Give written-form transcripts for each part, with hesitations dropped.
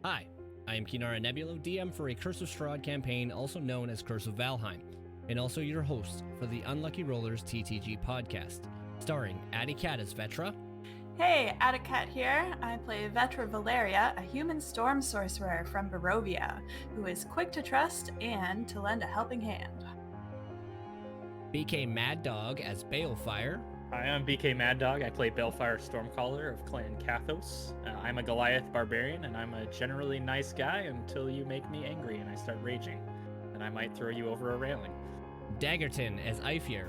Hi, I am Keenara Nebulo, DM for a Curse of Strahd campaign, also known as Curse of Valheim, and also your host for the Unlucky Rollers TTG podcast, starring Addie Cat as Vetra. Hey, Atticat here. I play Vetra Valeria, a human storm sorcerer from Barovia, who is quick to trust and to lend a helping hand. BK Mad Dog as Balefire. Hi, I'm BK Mad Dog. I play Balefire Stormcaller of Clan Kathos. I'm a Goliath Barbarian, and I'm a generally nice guy until you make me angry and I start raging. And I might throw you over a railing. Daggerton as Ifir.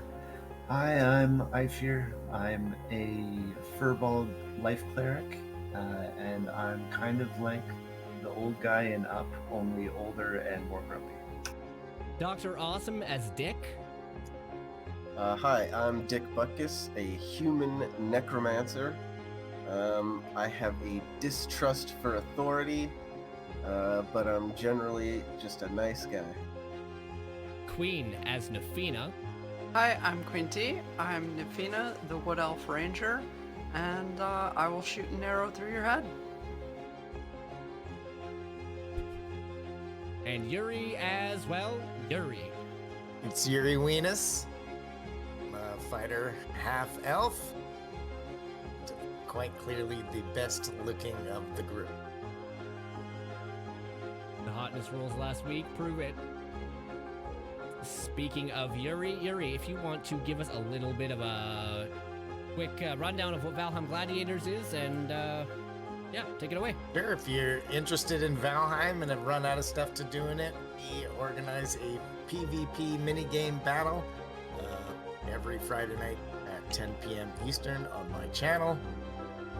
Hi, I'm Ifir. I'm a furball life cleric, and I'm kind of like the old guy in Up, only older and more grumpy. Dr. Awesome as Dick. Hi, I'm Dick Butkus, a human necromancer. I have a distrust for authority, but I'm generally just a nice guy. Queen as Nafina. Hi, I'm Quinty. I'm Nafina, the Wood Elf Ranger, and I will shoot an arrow through your head. And Yuri as, well, Yuri. It's Yuri Weenus, fighter, half elf. Quite clearly the best looking of the group. The hotness rolls last week prove it. Speaking of Yuri, if you want to give us a little bit of a quick rundown of what Valheim Gladiators is, and yeah, take it away. Sure, if you're interested in Valheim and have run out of stuff to do in it, we organize a PvP minigame battle every Friday night at 10 p.m. Eastern on my channel,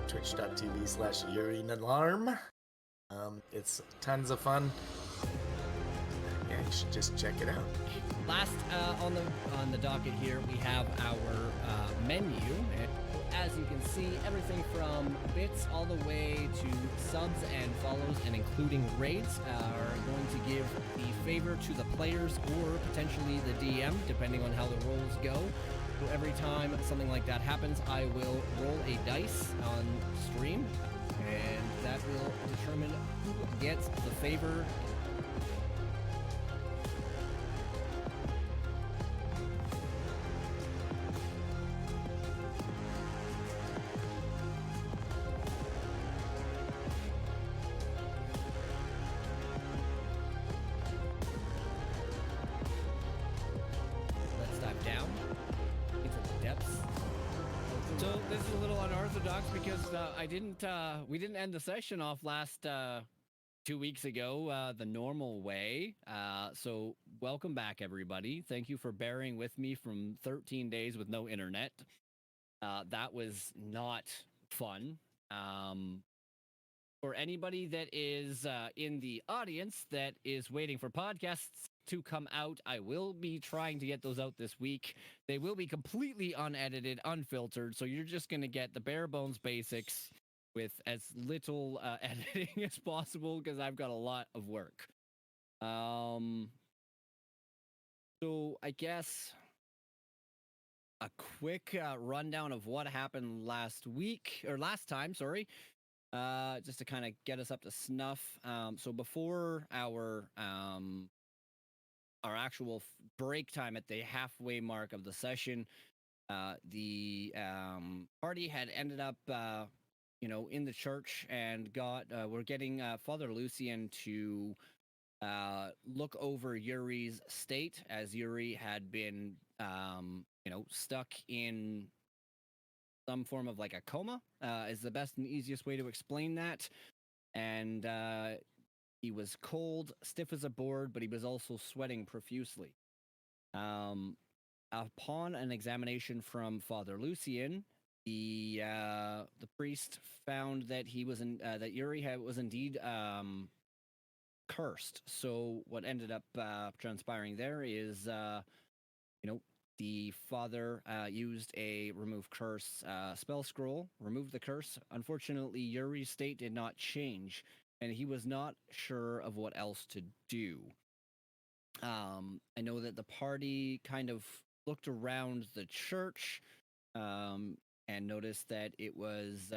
twitch.tv/YuriNalarm. It's tons of fun. Yeah, you should just check it out. Last on the docket here, we have our menu. And as you can see, everything from bits all the way to subs and follows, and including raids, are going to give the favor to the players or potentially the DM, depending on how the rolls go. So every time something like that happens, I will roll a dice on stream, and that will determine who gets the favor. So this is a little unorthodox because we didn't end the session off last 2 weeks ago the normal way. So welcome back, everybody. Thank you for bearing with me from 13 days with no internet. That was not fun. For anybody that is in the audience that is waiting for podcasts to come out, I will be trying to get those out this week. They will be completely unedited, unfiltered, so you're just going to get the bare bones basics with as little editing as possible, because I've got a lot of work. So I guess a quick rundown of what happened last time, just to kind of get us up to snuff. So before our actual break time at the halfway mark of the session, the party had ended up, in the church and we're getting Father Lucian to look over Yuri's state, as Yuri had been, stuck in some form of like a coma, is the best and easiest way to explain that. And he was cold, stiff as a board, but he was also sweating profusely. Upon an examination from Father Lucian, the priest found that that Yuri was indeed cursed. So what ended up transpiring there is, the father used a remove curse spell scroll, removed the curse. Unfortunately, Yuri's state did not change, and he was not sure of what else to do. I know that the party kind of looked around the church and noticed that it was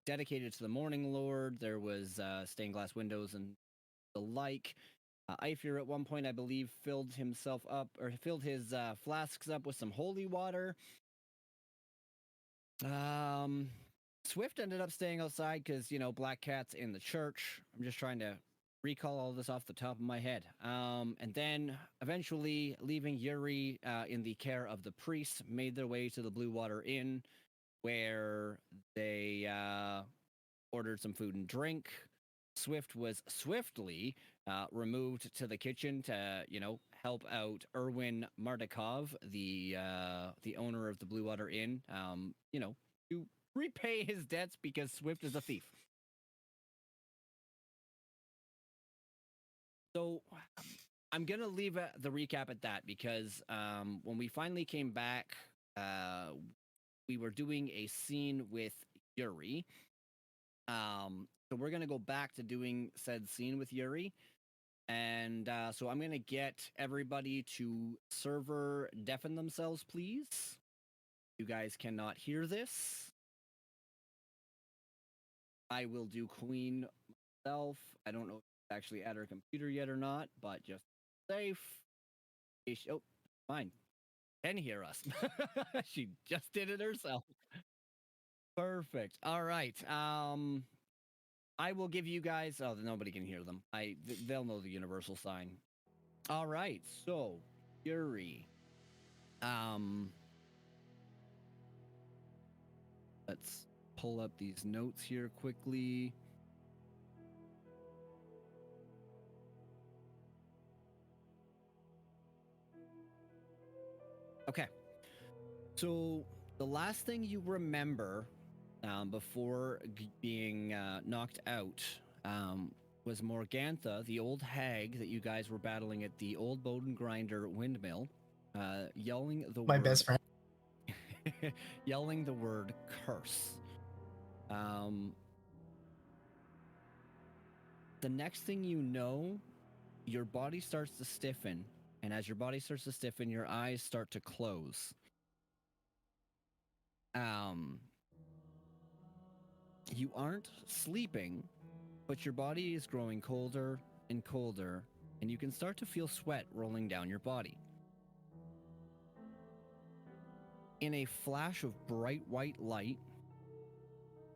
dedicated to the Morning Lord. There was stained glass windows and the like. Aifir at one point, I believe, filled himself up or filled his flasks up with some holy water. Swift ended up staying outside because, you know, Black Cat's in the church. I'm just trying to recall all this off the top of my head. And then eventually, leaving Yuri in the care of the priests, made their way to the Blue Water Inn, where they ordered some food and drink. Swift was swiftly removed to the kitchen to, you know, help out Erwin Mardikov, the owner of the Blue Water Inn, you know, to repay his debts because Swift is a thief. So I'm going to leave the recap at that because when we finally came back, we were doing a scene with Yuri. So we're going to go back to doing said scene with Yuri. And so I'm going to get everybody to server deafen themselves, please. You guys cannot hear this. I will do Queen myself. I don't know if it's actually at her computer yet or not, but just safe. Oh, fine. Can hear us. She just did it herself. Perfect. All right. I will give you guys. Oh, nobody can hear them. They'll know the universal sign. All right. So, Yuri. Let's pull up these notes here quickly. Okay. So the last thing you remember before being knocked out was Morgantha, the old hag that you guys were battling at the old Bowden Grinder windmill, yelling the My word, best friend. yelling the word curse. The next thing you know, your body starts to stiffen, and as your body starts to stiffen, your eyes start to close. You aren't sleeping, but your body is growing colder and colder, and you can start to feel sweat rolling down your body. In a flash of bright white light,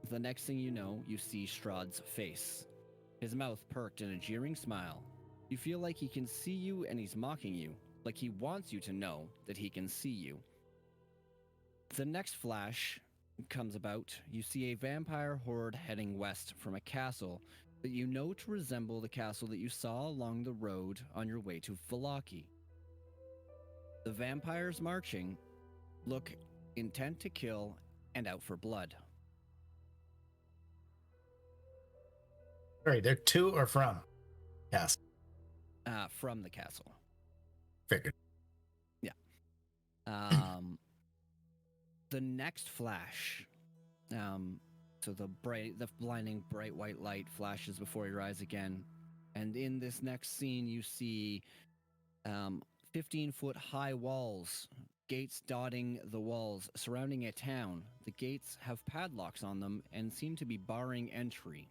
the next thing you know, you see Strahd's face. His mouth perked in a jeering smile. You feel like he can see you and he's mocking you, like he wants you to know that he can see you. The next flash comes about. You see a vampire horde heading west from a castle that you know to resemble the castle that you saw along the road on your way to Valaki. The vampires marching look intent to kill and out for blood. Right, they're to or from? Yes. From the castle. Figured. Yeah. The next flash, so the blinding bright white light flashes before your eyes again, and in this next scene you see 15-foot high walls, gates dotting the walls surrounding a town. The gates have padlocks on them and seem to be barring entry.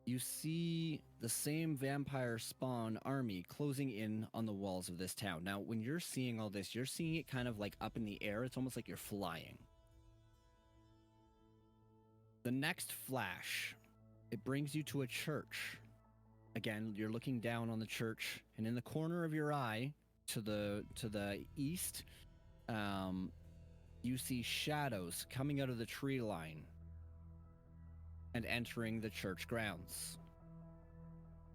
You see the same vampire spawn army closing in on the walls of this town. Now, when you're seeing all this, you're seeing it kind of like up in the air. It's almost like you're flying. The next flash, it brings you to a church. Again, you're looking down on the church, and in the corner of your eye, to the east, you see shadows coming out of the tree line and entering the church grounds.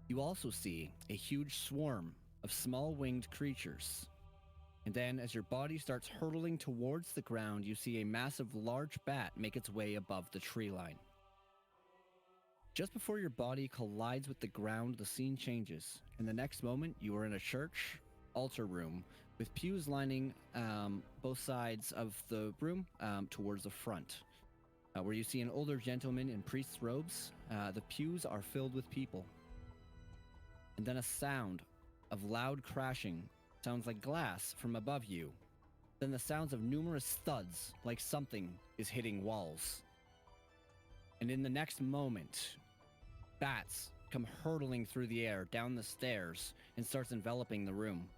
You also see a huge swarm of small winged creatures. And then as your body starts hurtling towards the ground, you see a massive large bat make its way above the tree line. Just before your body collides with the ground, the scene changes. In the next moment, you are in a church altar room with pews lining both sides of the room towards the front. Where you see an older gentleman in priest's robes. The pews are filled with people. And then a sound of loud crashing sounds like glass from above you. Then the sounds of numerous thuds, like something is hitting walls. And in the next moment, bats come hurtling through the air, down the stairs, and starts enveloping the room.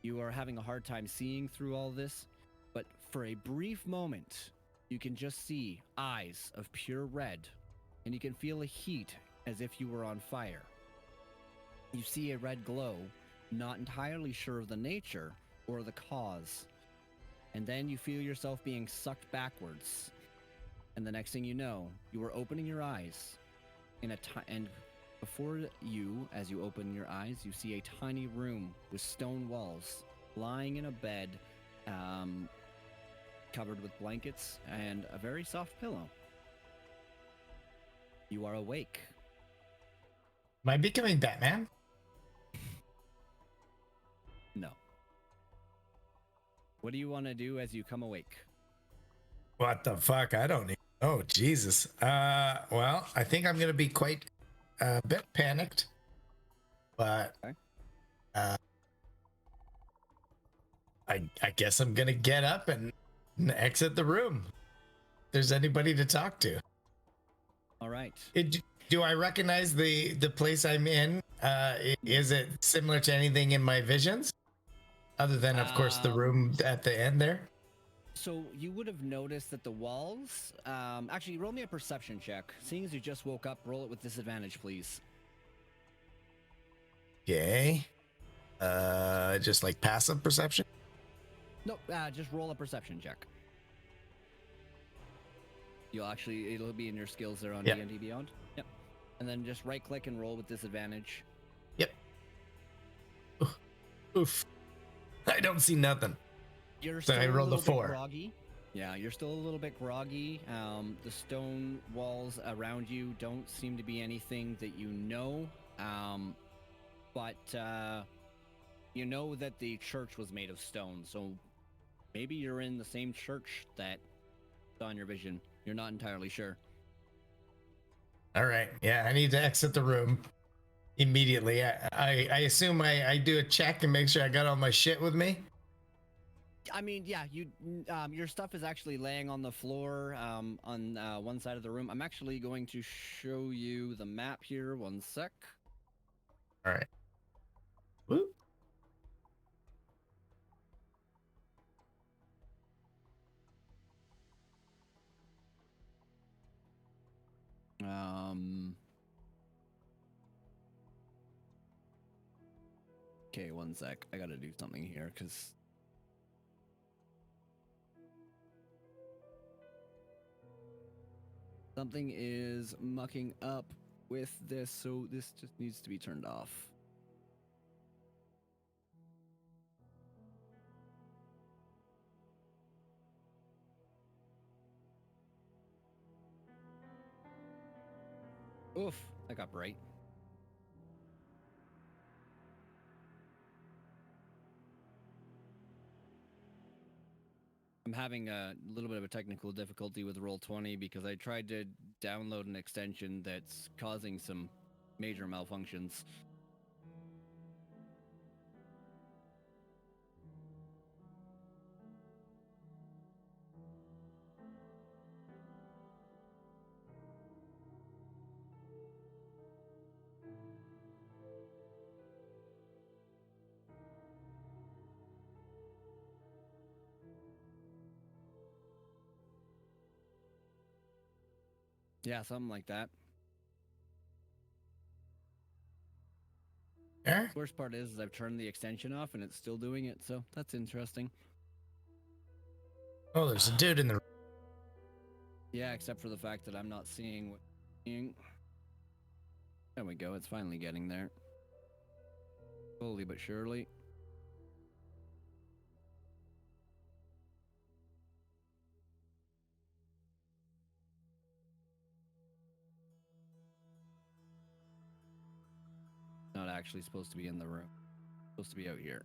You are having a hard time seeing through all this, but for a brief moment, you can just see eyes of pure red, and you can feel a heat as if you were on fire. You see a red glow, not entirely sure of the nature or the cause. And then you feel yourself being sucked backwards. And the next thing you know, you are opening your eyes and before you, as you open your eyes, you see a tiny room with stone walls, lying in a bed, covered with blankets and a very soft pillow. You are awake. Am I becoming Batman? No. What do you want to do as you come awake? What the fuck? I don't even know. Jesus. Well, I think I'm gonna be quite a bit panicked, but Okay. I guess I'm gonna get up and exit the room. If there's anybody to talk to. All right. Do I recognize the place I'm in? Is it similar to anything in my visions? Other than, of course, the room at the end there? So you would have noticed that the walls... actually, roll me a perception check. Seeing as you just woke up, roll it with disadvantage, please. Okay. Just like passive perception? No, just roll a perception check. It'll be in your skills there on Yep. D&D Beyond. Yep. And then just right-click and roll with disadvantage. Yep. Oof. I don't see nothing. You're So still I a rolled a little bit 4. groggy. Yeah, you're still a little bit groggy. The stone walls around you don't seem to be anything that you know. But you know that the church was made of stone, so maybe you're in the same church that saw in your vision. You're not entirely sure. All right. Yeah, I need to exit the room immediately. I assume I do a check and make sure I got all my shit with me. I mean, yeah, your stuff is actually laying on the floor on one side of the room. I'm actually going to show you the map here. One sec. All right. Woo. Okay, one sec. I gotta do something here, because... something is mucking up with this, so this just needs to be turned off. Oof, that got bright. I'm having a little bit of a technical difficulty with Roll20 because I tried to download an extension that's causing some major malfunctions. Yeah, something like that. Yeah. Worst part is I've turned the extension off and it's still doing it, so that's interesting. Oh, there's a dude in the room. Yeah, except for the fact that I'm not seeing what I'm seeing. There we go, it's finally getting there. Slowly but surely. Not actually supposed to be in the room. Supposed to be out here.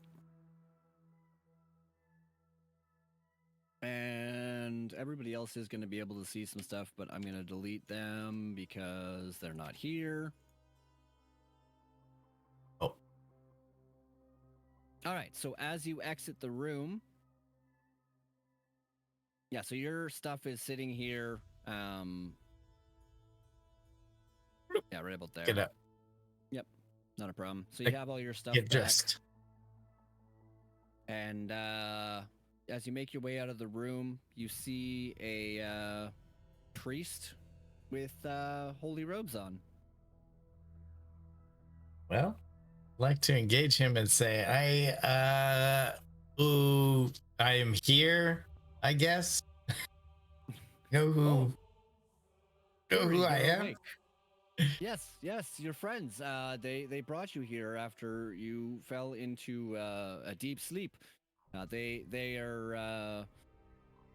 And everybody else is going to be able to see some stuff, but I'm going to delete them because they're not here. Oh. All right, so as you exit the room, yeah, so your stuff is sitting here right about there. Get up. Not a problem. So you Like, have all your stuff Get back. dressed. And as you make your way out of the room, you see a priest with holy robes on. Well, I'd like to engage him and say, I am here, I guess. Know who Yuri, I you're am? awake. Yes, your friends. They brought you here after you fell into a deep sleep. They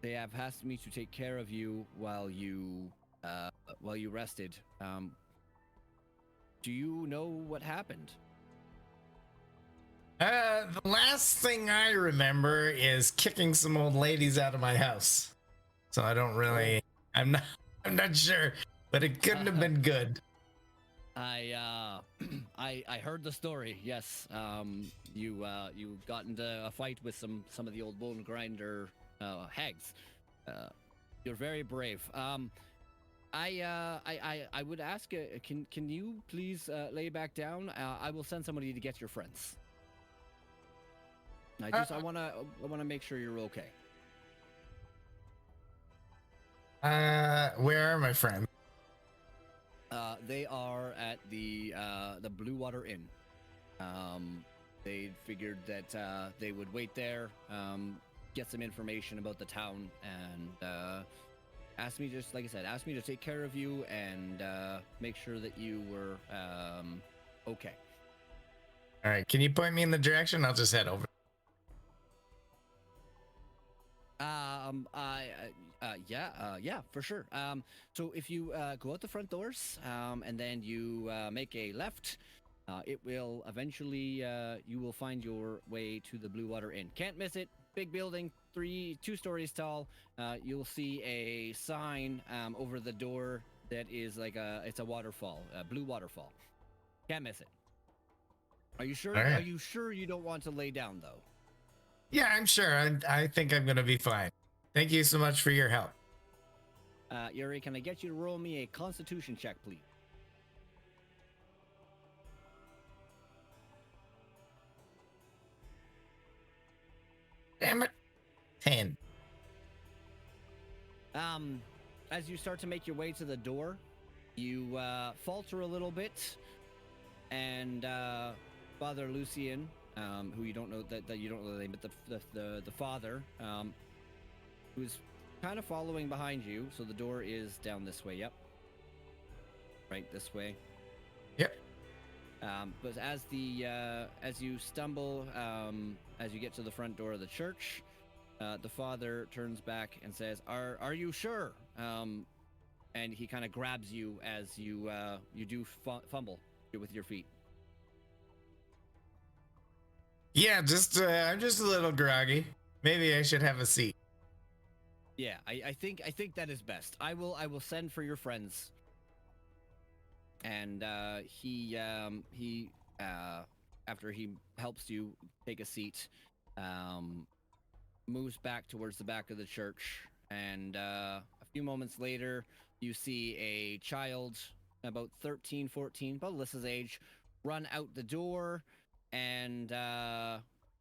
have asked me to take care of you while you rested. Do you know what happened? The last thing I remember is kicking some old ladies out of my house. So I don't really, I'm not sure, but it couldn't have been good. I heard the story. Yes. You got into a fight with some of the old bone grinder hags. You're very brave. I would ask, can you please lay back down? I will send somebody to get your friends. I wanna make sure you're okay. Where are my friends? They are at the Blue Water Inn. They figured that they would wait there, get some information about the town, and asked me to take care of you and make sure that you were okay. All right, can you point me in the direction? I'll just head over. Yeah, for sure. So if you go out the front doors, and then you make a left, it will eventually, you will find your way to the Blue Water Inn. Can't miss it. Big building, 2 stories tall. You'll see a sign over the door that is like it's a waterfall, a blue waterfall. Can't miss it. Are you sure? All right. Are you sure you don't want to lay down though? Yeah, I'm sure. I think I'm gonna be fine. Thank you so much for your help. Yuri, can I get you to roll me a Constitution check, please? Damn it. 10. As you start to make your way to the door, you falter a little bit, and Father Lucian, who you don't know that you don't know the name, but the father, who's kind of following behind you. So the door is down this way. Yep. Right this way. Yep. But as you stumble, as you get to the front door of the church, the father turns back and says, "Are you sure?" And he kind of grabs you as you do fumble with your feet. Yeah, I'm just a little groggy. Maybe I should have a seat. Yeah, I think that is best. I will send for your friends. And he after he helps you take a seat, moves back towards the back of the church, and a few moments later, you see a child about 13, 14, about Alyssa's age, run out the door, and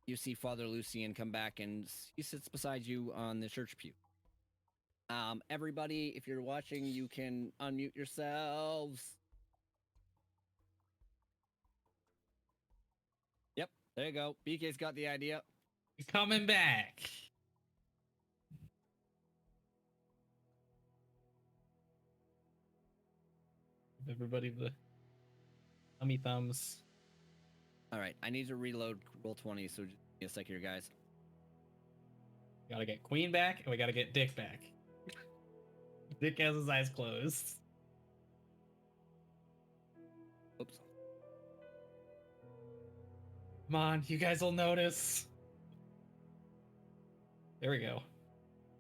you see Father Lucian come back, and he sits beside you on the church pew. Everybody, if you're watching, you can unmute yourselves. Yep, there you go. BK's got the idea. Coming back. Give everybody the tummy thumbs. All right, I need to reload roll 20, so just give me a sec here, guys. We gotta get Queen back, and we gotta get Dick back. Dick has his eyes closed. Oops. Come on, you guys will notice. There we go.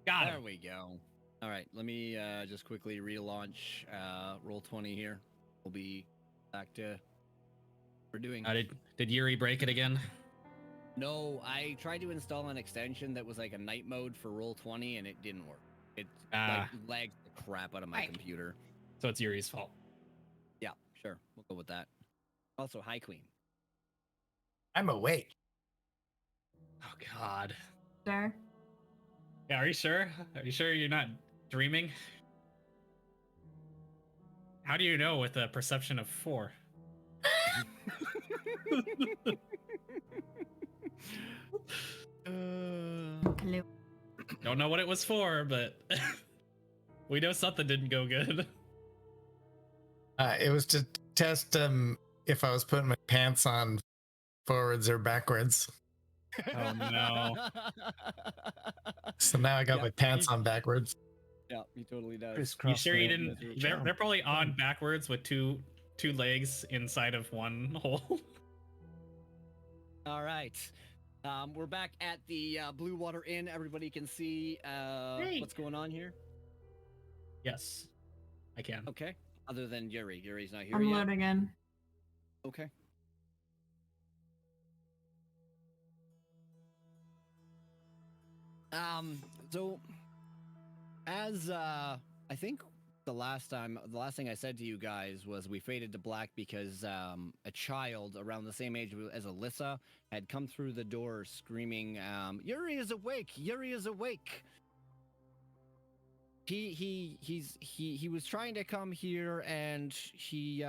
Got There him. we go. All right, let me just quickly relaunch roll 20 here. We'll be back to what we're doing. Did Yuri break it again? No, I tried to install an extension that was like a night mode for roll 20, and it didn't work. It like lagged the crap out of my computer. So it's Yuri's fault. Yeah. Sure, we'll go with that. Also, hi, Queen. I'm awake. Oh God. Sure. Yeah, are you sure? Are you sure you're not dreaming? How do you know with a perception of 4? Hello. Don't know what it was for, but we know something didn't go good. It was to test if I was putting my pants on forwards or backwards. Oh no. So now I got Yep, my pants he- on backwards. Yeah, he totally does. You sure you leg didn't? with your They're jump. probably on backwards with two legs inside of one hole. All right. We're back at the Blue Water Inn. Everybody can see Hey. what's going on here. Yes, I can. Okay. Other than Yuri. Yuri's not here I'm yet. loading in. Okay. So as I think the last thing I said to you guys was we faded to black because a child around the same age as Alyssa had come through the door screaming, Yuri is awake! Yuri is awake! He was trying to come here and he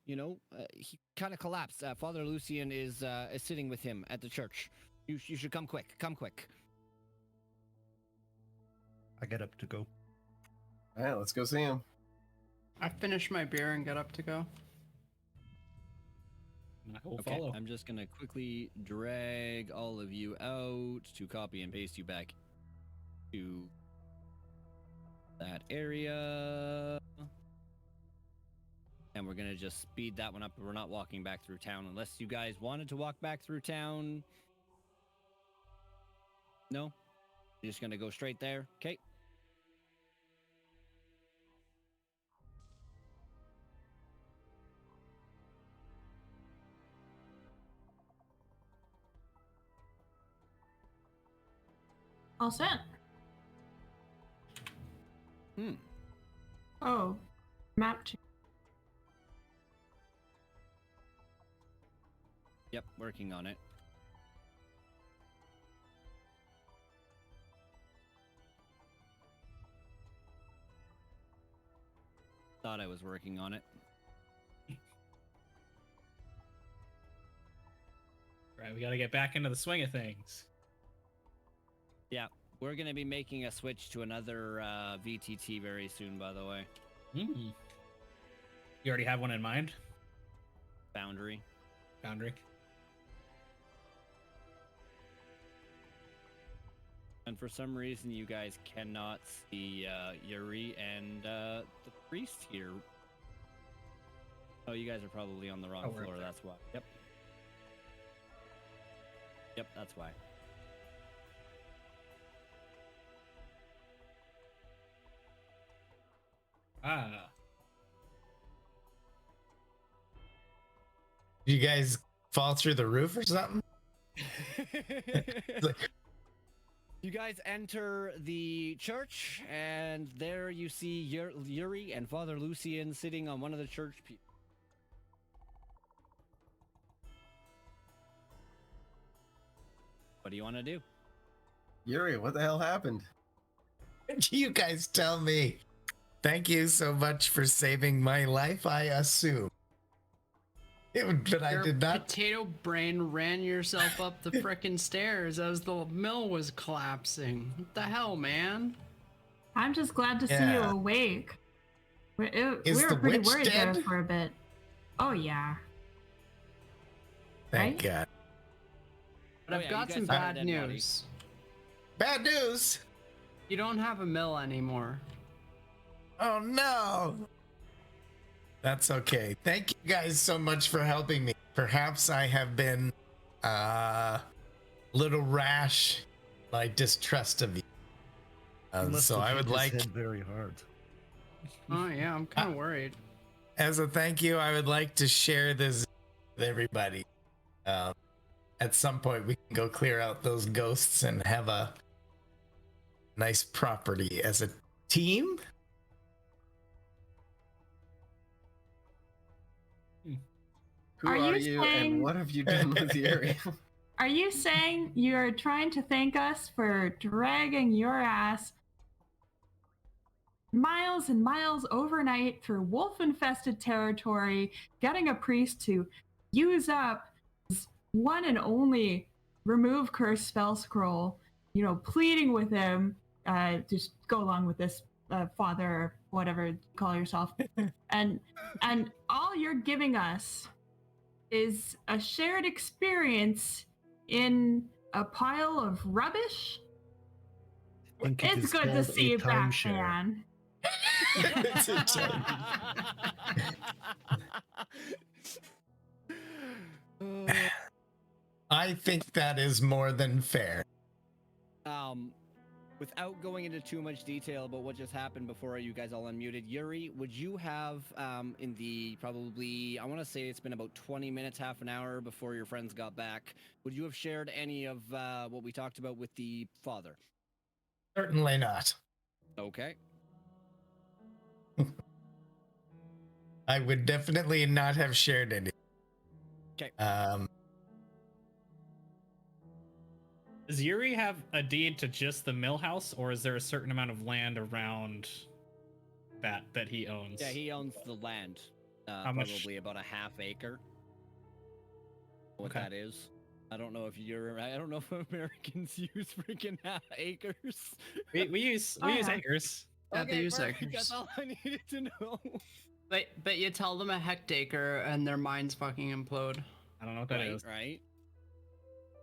he kind of collapsed. Father Lucian is sitting with him at the church. You should come quick. Come quick. I get up to go. All right, let's go see him. I finished my beer and got up to go. I will Okay, follow. I'm just gonna quickly drag all of you out to copy and paste you back to that area. And we're gonna just speed that one up. We're not walking back through town unless you guys wanted to walk back through town. No? You're just gonna go straight there? Okay. All set. Hmm. Oh, map change. Yep, working on it. Thought I was working on it. Right, we got to get back into the swing of things. Yeah, we're gonna be making a switch to another VTT very soon, by the way. You already have one in mind? Boundary. Boundary. And for some reason, you guys cannot see Yuri and the priest here. Oh, you guys are probably on the wrong Oh, we're up floor. there. That's why. Yep. Yep, that's why. Ah. Did you guys fall through the roof or something? Like, You guys enter the church, and there you see Yuri and Father Lucian sitting on one of the church pews. What do you want to do? Yuri, what the hell happened? you guys tell me. Thank you so much for saving my life, I assume. But I Your did not. potato brain ran yourself up the frickin' stairs as the mill was collapsing. What the hell, man? I'm just glad to see you Yeah. awake. We Is were the pretty witch worried there dead? for a bit. Oh yeah. Thank Right? God. But Oh, I've yeah, got you some guys found a bad dead body. news. Bad news. You don't have a mill anymore. Oh no. That's okay. Thank you guys so much for helping me. Perhaps I have been little rash in my distrust of you. He must So have I hit would his like, head very hard. Oh yeah, I'm kind of worried. as a thank you, I would like to share this with everybody. At some point, we can go clear out those ghosts and have a nice property as a team. Who Are are you you saying- and what have you done with Yuri? Are you saying you're trying to thank us for dragging your ass miles and miles overnight through wolf-infested territory, getting a priest to use up his one and only remove curse spell scroll, pleading with him, just go along with this, father, or whatever you call yourself, and all you're giving us is a shared experience in a pile of rubbish? I think it It's is good to called see a you back, timeshare. man. It's a time. I think that is more than fair. Without going into too much detail about what just happened before you guys all unmuted, Yuri, would you have, in the probably, I want to say it's been about 20 minutes, half an hour before your friends got back, would you have shared any of what we talked about with the father? Certainly not. Okay. I would definitely not have shared any. Okay. Does Yuri have a deed to just the mill house, or is there a certain amount of land around that he owns? Yeah, he owns the land. How much- probably about a half acre. What Okay. that is. I don't know if Americans use freaking half acres. We use Oh, yeah. acres. Yeah, they use perfect. acres. That's all I needed to know. But you tell them a hectare and their minds fucking implode. I don't know what that is. Right?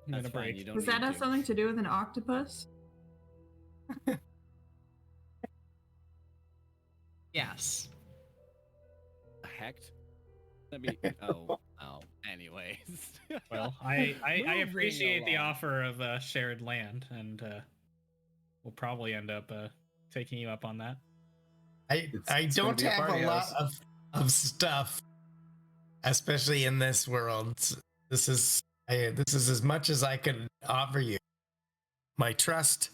I'm gonna That's fine. break. You don't Does need that have to. something to do with an octopus? Yes. A hect? That'd be oh. Anyways. Well, I Moving appreciate the along. offer of shared land, and we'll probably end up taking you up on that. I gonna don't be a have party a lot house. of stuff, especially in this world. This is as much as I can offer you. My trust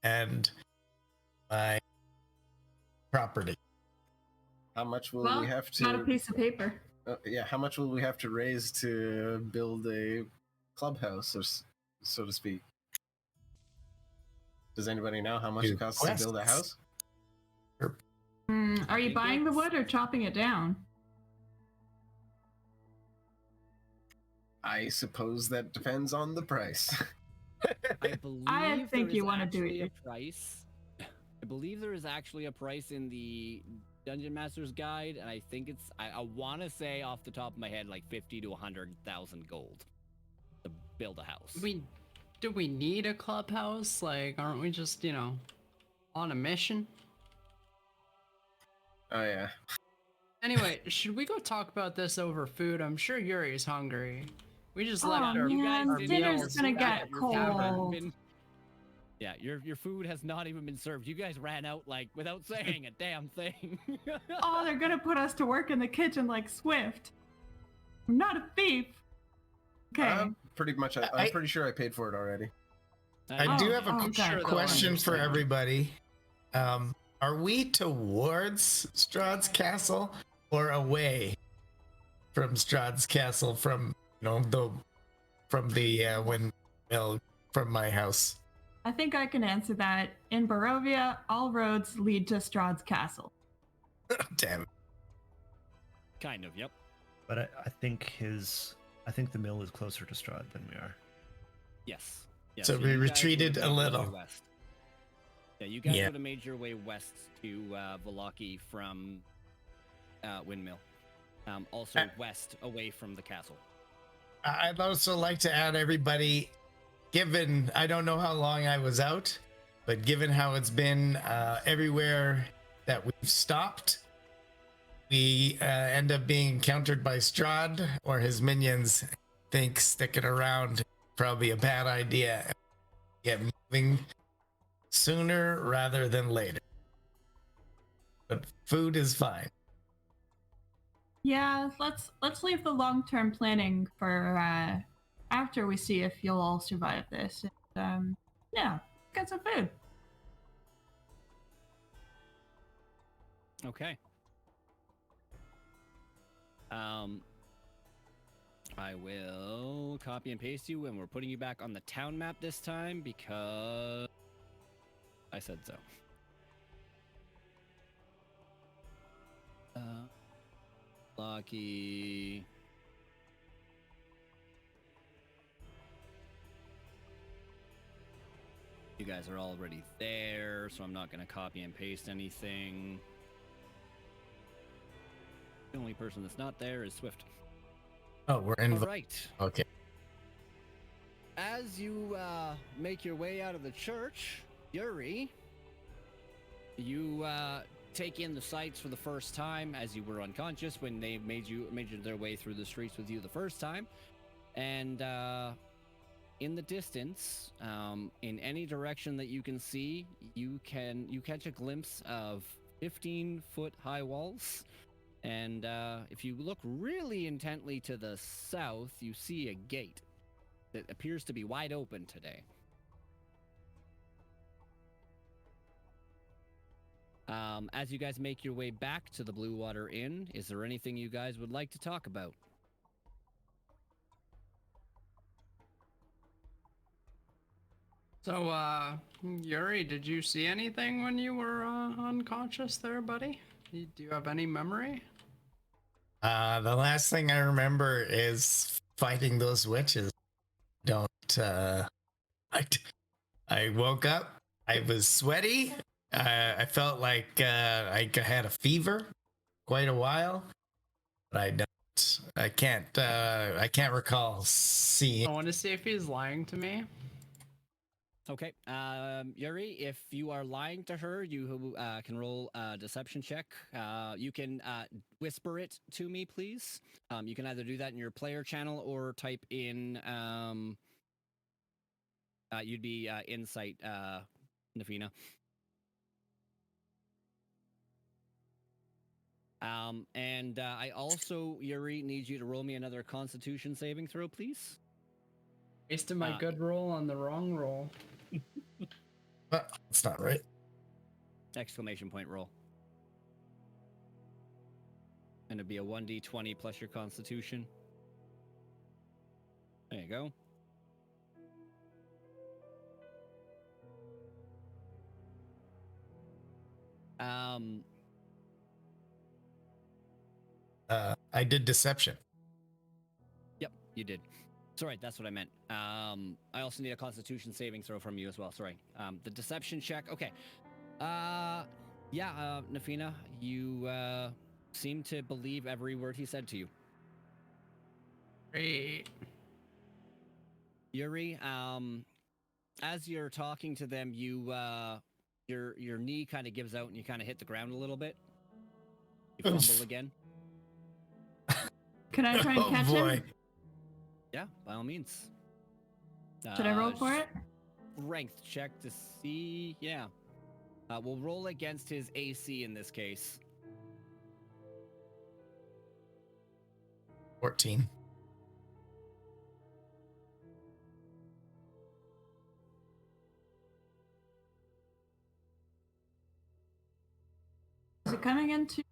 and my property. How much will Well, we have not a to? piece of paper. Yeah, how much will we have to raise to build a clubhouse, so to speak? Does anybody know how much Do it costs to build a quests. house? Are you think buying the it's- wood or chopping it down? I suppose that depends on the price. I believe think there you is wanna do it actually a your- price. I believe there is actually a price in the Dungeon Master's Guide, and I think it's I want to say off the top of my head like 50 to 100,000 gold to build a house. Do we need a clubhouse? Like, aren't we just, on a mission? Oh yeah. Anyway, should we go talk about this over food? I'm sure Yuri's hungry. We just Oh, left our man, our dinner's meals gonna back get at your tavern. cold. Yeah, your food has not even been served. You guys ran out like without saying a damn thing. Oh, they're gonna put us to work in the kitchen like Swift. I'm not a thief. Okay. Pretty much. I'm pretty sure I paid for it already. I do have a okay. sure they'll question for understand. everybody. Are we towards Strahd's castle or away from Strahd's castle from the windmill from my house? I think I can answer that. In Barovia, all roads lead to Strahd's castle. Damn it. Kind of, yep. But I think the mill is closer to Strahd than we are. Yes. Yes, So we you guys retreated would've a made your way little. West. Yeah, you guys Yeah. would have made your way west to Vallaki from Windmill. Also west away from the castle. I'd also like to add everybody, given I don't know how long I was out, but given how it's been everywhere that we've stopped, we end up being encountered by Strahd or his minions. Think sticking around probably a bad idea. Get moving sooner rather than later. But food is fine. Yeah, let's leave the long-term planning for after we see if you'll all survive this. Yeah, get some food. Okay. I will copy and paste you, and we're putting you back on the town map this time because I said so. Lucky. You guys are already there, so I'm not going to copy and paste anything. The only person that's not there is Swift. Oh, we're in. All right. Okay. As you make your way out of the church, Yuri, you take in the sights for the first time as you were unconscious when they made their way through the streets with you the first time, and in the distance, in any direction that you can see, you catch a glimpse of 15-foot high walls. And if you look really intently to the south, you see a gate that appears to be wide open today. As you guys make your way back to the Blue Water Inn, is there anything you guys would like to talk about? So, Yuri, did you see anything when you were unconscious there, buddy? Do you have any memory? The last thing I remember is fighting those witches. I woke up. I was sweaty. I felt like I had a fever quite a while, but I can't recall seeing. I want to see if he's lying to me. Okay, Yuri, if you are lying to her, you can roll a deception check. You can whisper it to me, please. You can either do that in your player channel or type in. You'd be insight, Nafina. And I also, Yuri, need you to roll me another Constitution saving throw, please. Wasted my good roll on the wrong roll. That's not right. Exclamation point roll. And it'd be a 1d20 plus your Constitution. There you go. I did deception. Yep, you did. Sorry, that's what I meant. I also need a Constitution saving throw from you as well. Sorry. The deception check. Okay. Yeah, Nafina, you seem to believe every word he said to you. Great. Yuri, as you're talking to them, your knee kind of gives out and you kind of hit the ground a little bit. You fumble again. Can I try and catch him? Yeah, by all means. Should I roll for it? Strength check to see. Yeah. We'll roll against his AC in this case. 14. Is it coming into?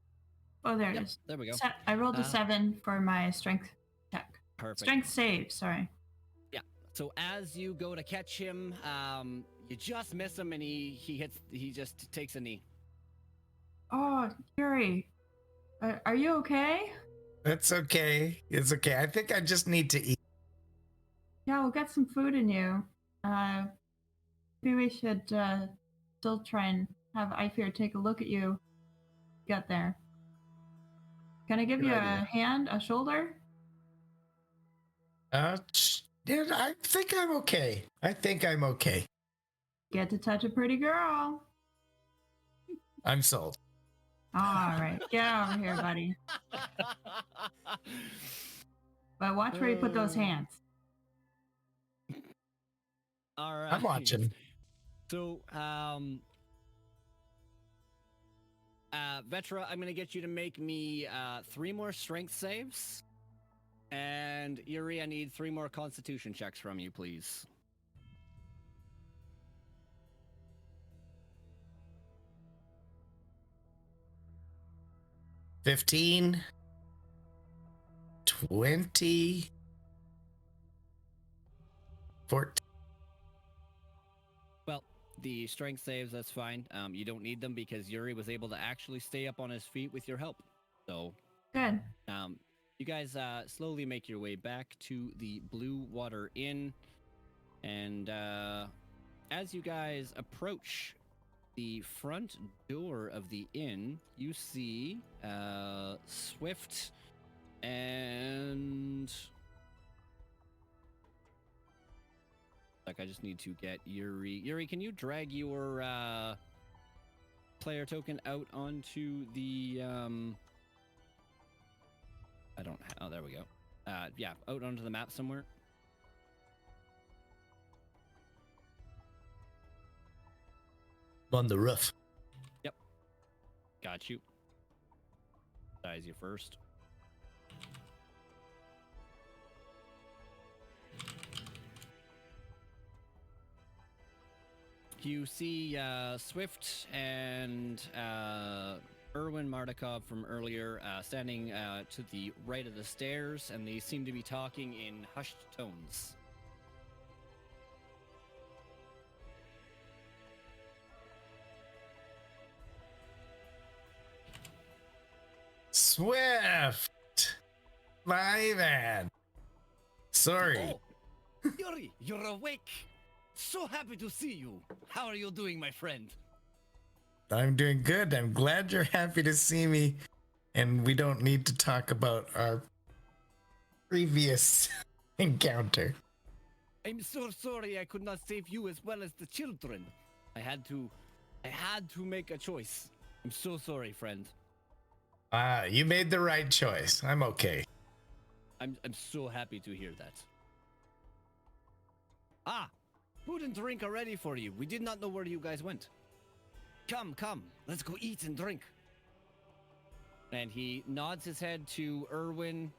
Oh, there it is. There we go. I rolled a 7 for my strength check. Perfect. Strength save, sorry. Yeah. So as you go to catch him, you just miss him and he just takes a knee. Oh, Yuri. Are you okay? It's okay. It's okay. I think I just need to eat. Yeah, we'll get some food in you. Maybe we should still try and have Ifir take a look at you. Get there. Can I give you a hand, a shoulder? Yeah, I think I'm okay. I think I'm okay. Get to touch a pretty girl. I'm sold. All right, get over here, buddy. But watch where you put those hands. All right. I'm watching. So, Vetra, I'm going to get you to make me 3 more strength saves. And Yuri, I need 3 more Constitution checks from you, please. $15, $20, 14. Well, the strength saves, that's fine. You don't need them because Yuri was able to actually stay up on his feet with your help. So, Good. you guys slowly make your way back to the Blue Water Inn. And as you guys approach the front door of the inn, you see Swift and... Like, I just need to get Yuri. Yuri, can you drag your player token out onto the... I don't... Oh, there we go. Yeah, out onto the map somewhere. On the roof. Got you. Size you first. You see Swift and Erwin Mardakov from earlier standing to the right of the stairs, and they seem to be talking in hushed tones. Swift! My man. Sorry. Oh, Yuri, you're awake. So happy to see you. How are you doing, my friend? I'm doing good. I'm glad you're happy to see me. And we don't need to talk about our previous encounter. I'm so sorry I could not save you as well as the children. I had to make a choice. I'm so sorry, friend. You made the right choice. I'm okay. I'm so happy to hear that. Ah, food and drink are ready for you. We did not know where you guys went. Come, let's go eat and drink. And he nods his head to Erwin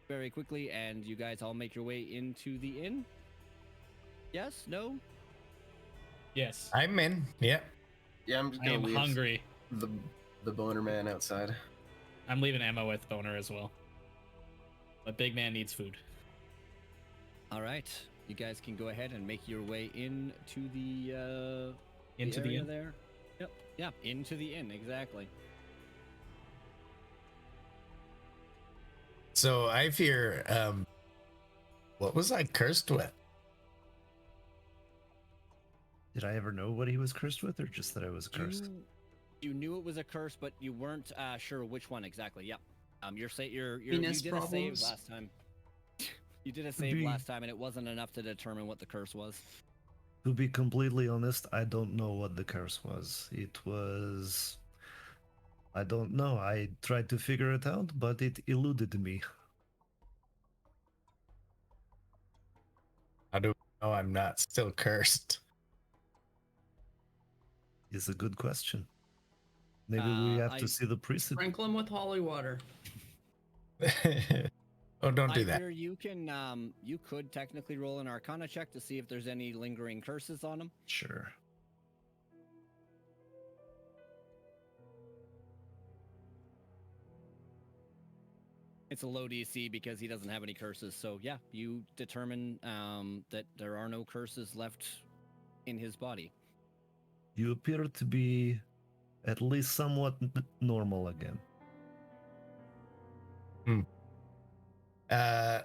very quickly, and you guys all make your way into the inn. Yes? No? Yes. I'm in. Yep. Yeah, I'm just I gonna am leave hungry. the boner man outside. I'm leaving Emma with Boner as well. But big man needs food. All right. You guys can go ahead and make your way into the Into the area inn. there. Yep. Yeah, into the inn, exactly. So I fear, what was I cursed with? Did I ever know what he was cursed with, or just that I was cursed? You knew it was a curse, but you weren't sure which one exactly. Yep. You Venus did a save problems. last time. You did a save last time, and it wasn't enough to determine what the curse was. To be completely honest, I don't know what the curse was. It was... I don't know. I tried to figure it out, but it eluded me. How do I know I'm not still cursed? It's a good question. Maybe we have to see the priest. Sprinkle him with holy water. Oh, don't do I that. fear you can, you could technically roll an Arcana check to see if there's any lingering curses on him. Sure. It's a low DC because he doesn't have any curses. So yeah, you determine that there are no curses left in his body. You appear to be at least somewhat normal again. Can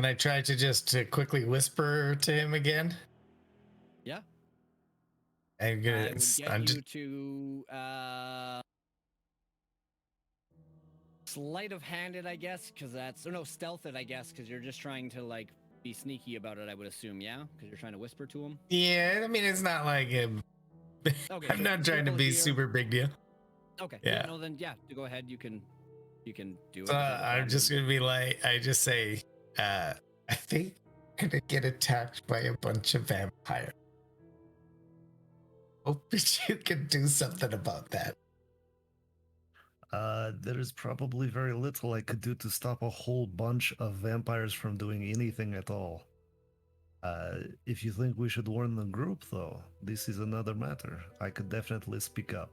I try to just quickly whisper to him again? Yeah. I'm I gonna. would get I'm you just. to sleight of handed, I guess, because that's, or no, stealth it, I guess, because you're just trying to like be sneaky about it, I would assume, yeah, because you're trying to whisper to him. Yeah, I mean it's not like Okay, I'm so not trying to people be here- super big deal. Okay, Yeah. no, then yeah, to go ahead, you can do it. I'm just gonna be like, I just say, I think I'm gonna get attacked by a bunch of vampires. Hope that you can do something about that. There is probably very little I could do to stop a whole bunch of vampires from doing anything at all. If you think we should warn the group, though, this is another matter. I could definitely speak up.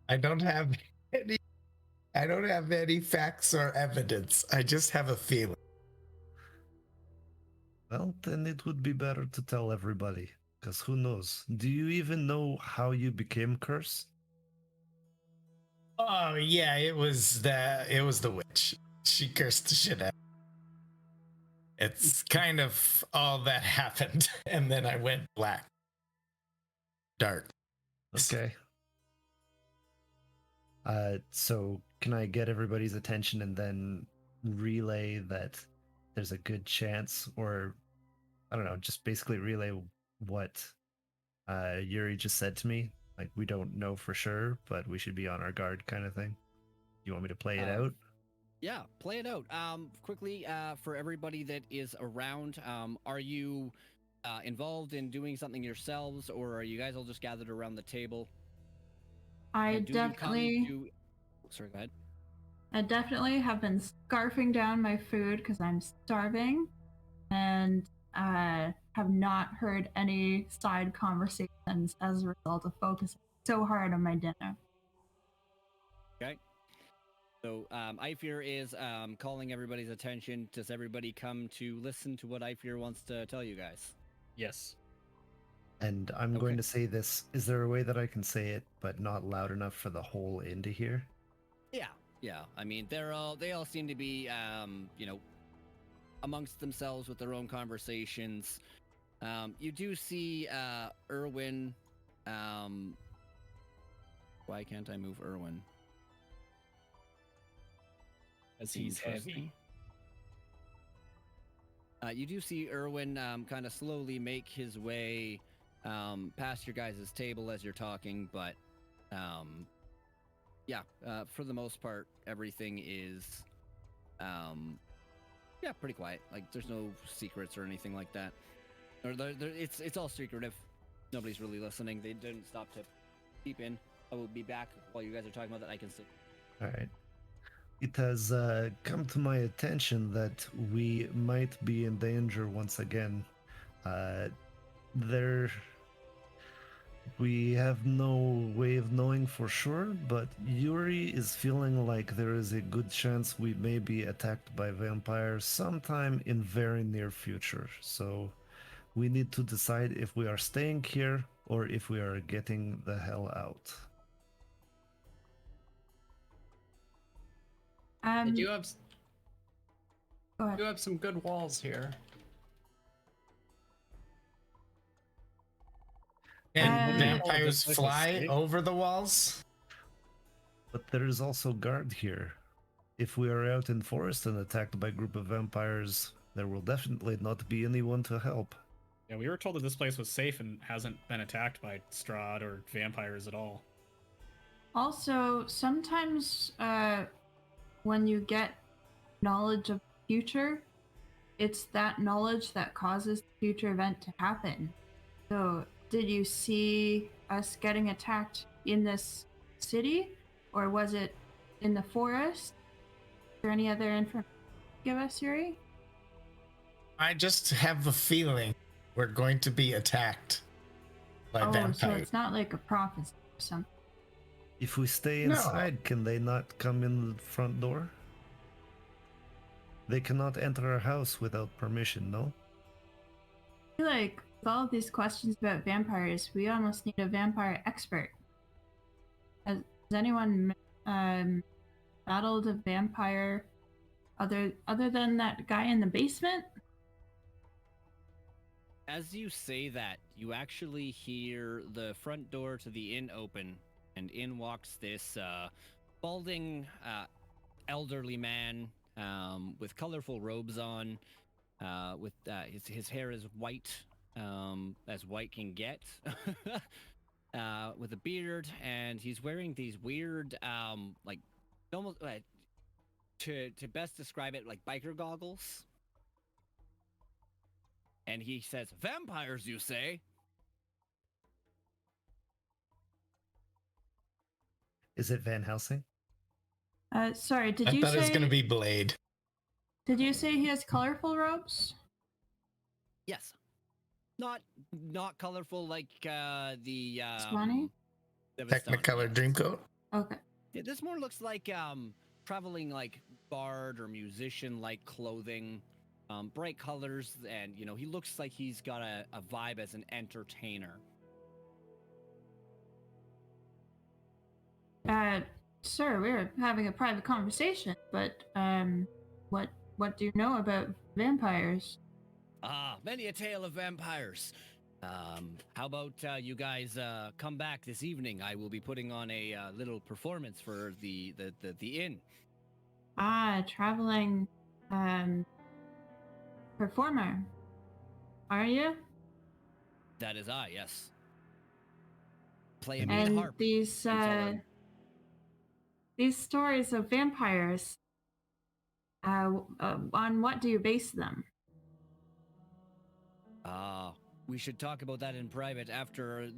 I don't have any facts or evidence. I just have a feeling. Well, then it would be better to tell everybody, because who knows? Do you even know how you became cursed? Oh yeah, it was the witch. She cursed the shit out. It's kind of all that happened, and then I went black, dark. Okay. So can I get everybody's attention and then relay that there's a good chance, or I don't know, just basically relay what Yuri just said to me? Like, we don't know for sure, but we should be on our guard, kind of thing. You want me to play it out? Yeah, play it out. Quickly, for everybody that is around, are you involved in doing something yourselves, or are you guys all just gathered around the table? I Do you come definitely, to? Sorry, go ahead. I definitely have been scarfing down my food because I'm starving, and have not heard any side conversations as a result of focusing so hard on my dinner. Okay. So Ifir is calling everybody's attention. Does everybody come to listen to what Ifir wants to tell you guys? Yes. And I'm going to say this. Is there a way that I can say it, but not loud enough for the whole inn to hear? Yeah. I mean, they all seem to be, amongst themselves with their own conversations. You do see Erwin. Why can't I move Erwin? As he's heavy. You do see Erwin kind of slowly make his way past your guys' table as you're talking, but for the most part, everything is pretty quiet. Like, there's no secrets or anything like that. Or it's all secretive. Nobody's really listening. They didn't stop to peep in. I will be back while you guys are talking about that. I can see. All right. It has come to my attention that we might be in danger once again. We have no way of knowing for sure, but Yuri is feeling like there is a good chance we may be attacked by vampires sometime in very near future. So we need to decide if we are staying here or if we are getting the hell out. I do have Go ahead. do have some good walls here. And vampires fly over the walls? But there is also guard here. If we are out in forest and attacked by a group of vampires, there will definitely not be anyone to help. Yeah, we were told that this place was safe and hasn't been attacked by Strahd or vampires at all. Also, sometimes when you get knowledge of the future, it's that knowledge that causes the future event to happen. So, did you see us getting attacked in this city, or was it in the forest? Is there any other information to give us, Yuri? I just have a feeling we're going to be attacked by vampires. So it's not like a prophecy or something. If we stay inside, can they not come in the front door? They cannot enter our house without permission, no? I feel like with all of these questions about vampires, we almost need a vampire expert. Has anyone battled a vampire other than that guy in the basement? As you say that, you actually hear the front door to the inn open, and in walks this balding, elderly man with colorful robes on. With his hair is white, as white can get, with a beard, and he's wearing these weird, like almost to best describe it, like biker goggles. And he says, "Vampires, you say?" Is it Van Helsing? Sorry, I thought it was going to be Blade. Did you say he has colorful robes? Yes. Not colorful like the Swanee? Technicolor Dreamcoat? Okay. Yeah, this more looks like traveling like bard or musician like clothing. bright colors, and he looks like he's got a vibe as an entertainer. Sir, we're having a private conversation, but what do you know about vampires? Many a tale of vampires. How about you guys come back this evening? I will be putting on a little performance for the inn. Traveling performer. Are you? That is I, yes. Play a And mean And harp. these stories of vampires, on what do you base them? We should talk about that in private after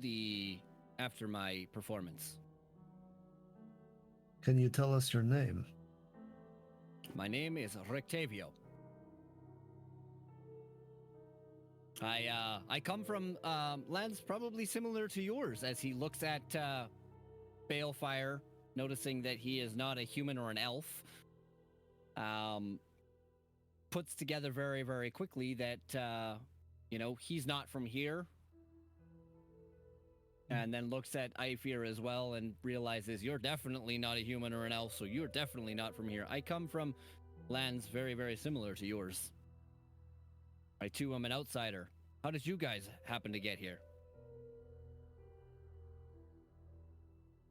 my performance. Can you tell us your name? My name is Rectavio. I come from lands probably similar to yours, as he looks at Balefire, noticing that he is not a human or an elf. Puts together very, very quickly that he's not from here. And then looks at Aifir as well and realizes you're definitely not a human or an elf, so you're definitely not from here. I come from lands very, very similar to yours. I too am an outsider. How did you guys happen to get here?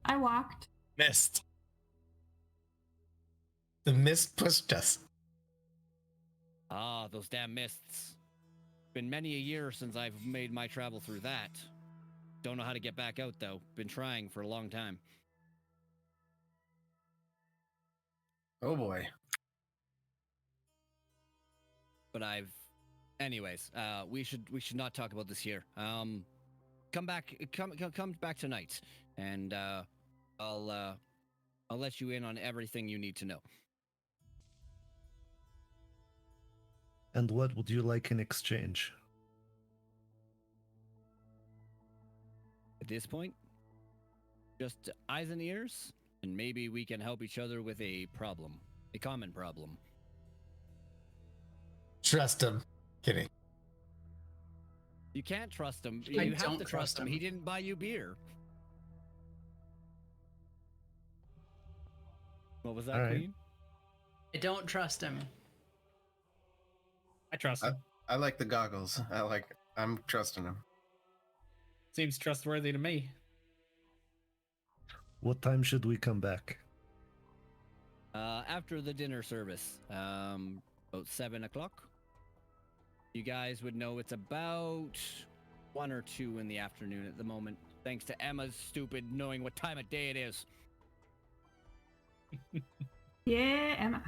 I walked. Mist. The mist pushed us. Those damn mists. Been many a year since I've made my travel through that. Don't know how to get back out, though. Been trying for a long time. Oh boy. But anyways, we should not talk about this here. Come back tonight, and I'll let you in on everything you need to know. And what would you like in exchange? At this point, just eyes and ears, and maybe we can help each other with a common problem. Trust him. Kidding. You can't trust him. I You have don't to trust trust him. him. He didn't buy you beer. What was that, All right. Queen? I don't trust him. I trust him. I like the goggles. I'm trusting him. Seems trustworthy to me. What time should we come back? After the dinner service, about 7 o'clock. You guys would know it's about 1 or 2 in the afternoon at the moment, thanks to Emma's stupid knowing what time of day it is. Yeah, Emma.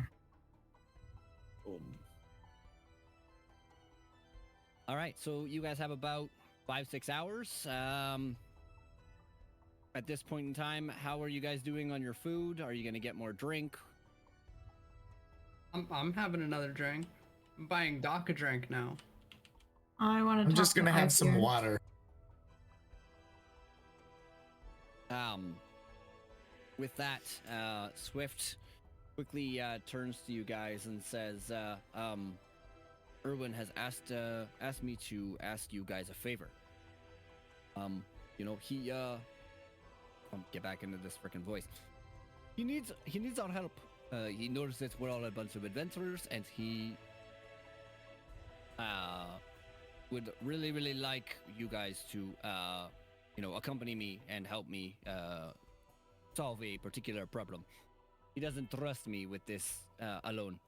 All right, so you guys have about 5-6 hours. At this point in time, how are you guys doing on your food? Are you going to get more drink? I'm having another drink. I'm buying Doc a drink now. I want to. I'm just gonna have some water. With that, Swift quickly turns to you guys and says, Erwin has asked me to ask you guys a favor. He get back into this freaking voice. He needs our help. He notices we're all a bunch of adventurers, and he would really, really like you guys to accompany me and help me solve a particular problem. He doesn't trust me with this alone.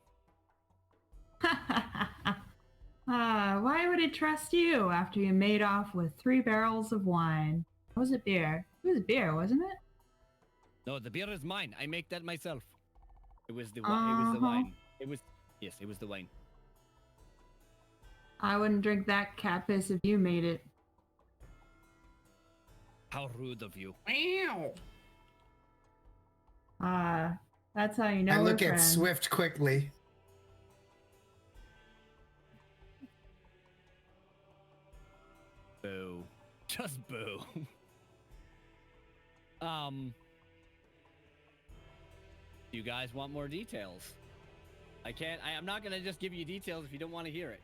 Why would he trust you after you made off with 3 barrels of wine? Or was it beer? It was beer, wasn't it? No, the beer is mine. I make that myself. It was the wine. It was the wine. It was the wine. I wouldn't drink that cat piss if you made it. How rude of you. Wow. That's how you know I we're look at friends. Swift quickly. Boo. Just boo. You guys want more details? I can't. I'm not gonna just give you details if you don't want to hear it.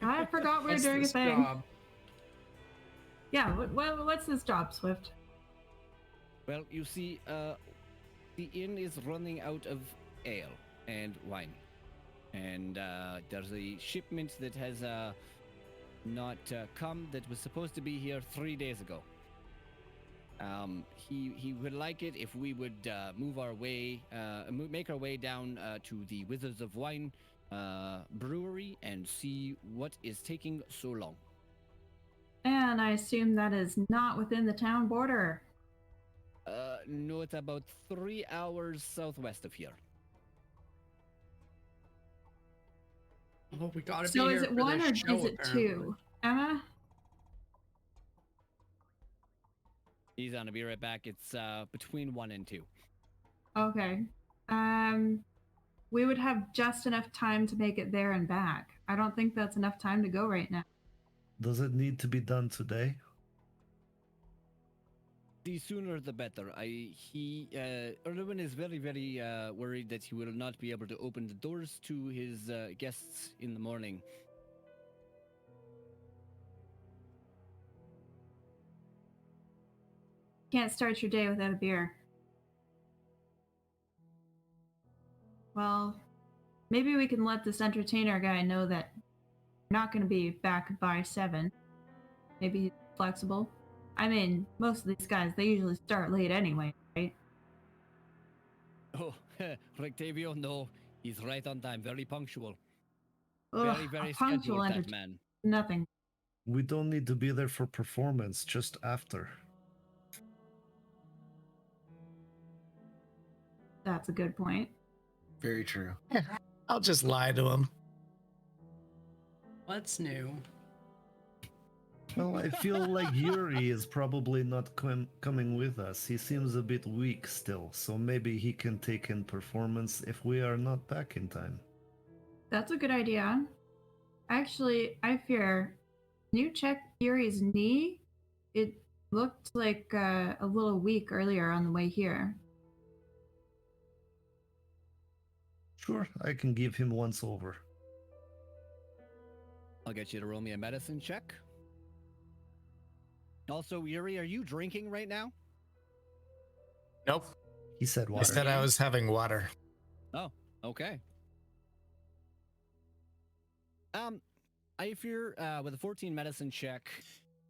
I forgot we were What's doing a this thing. job? Yeah, what's this job, Swift? Well, you see, the inn is running out of ale and wine, and there's a shipment that has not come that was supposed to be here 3 days ago. He would like it if we would move our way, make our way down to the Wizards of Wine brewery and see what is taking so long. And I assume that is not within the town border. No, it's about 3 hours southwest of here. Well, we gotta So be is here it for one or this show, is it apparently. two? Emma? He's gonna be right back. It's between 1 and 2. Okay. We would have just enough time to make it there and back. I don't think that's enough time to go right now. Does it need to be done today? The sooner the better. Erwin is very, very worried that he will not be able to open the doors to his guests in the morning. Can't start your day without a beer. Well, maybe we can let this entertainer guy know that we're not going to be back by 7. Maybe he's flexible. I mean, most of these guys, they usually start late anyway, right? Oh, Rectavio, no. He's right on time. Very punctual. Ugh, Very, a very punctual scheduled, that man. Nothing. We don't need to be there for performance, just after. That's a good point. Very true. I'll just lie to him. What's new? Well, I feel like Yuri is probably not coming with us. He seems a bit weak still, so maybe he can take in performance if we are not back in time. That's a good idea. Actually, I fear. Can you check Yuri's knee? It looked like a little weak earlier on the way here. Sure, I can give him once over. I'll get you to roll me a medicine check. Also, Yuri, are you drinking right now? Nope. He said I water. said I was having water. Oh, okay. I fear with a 14 medicine check,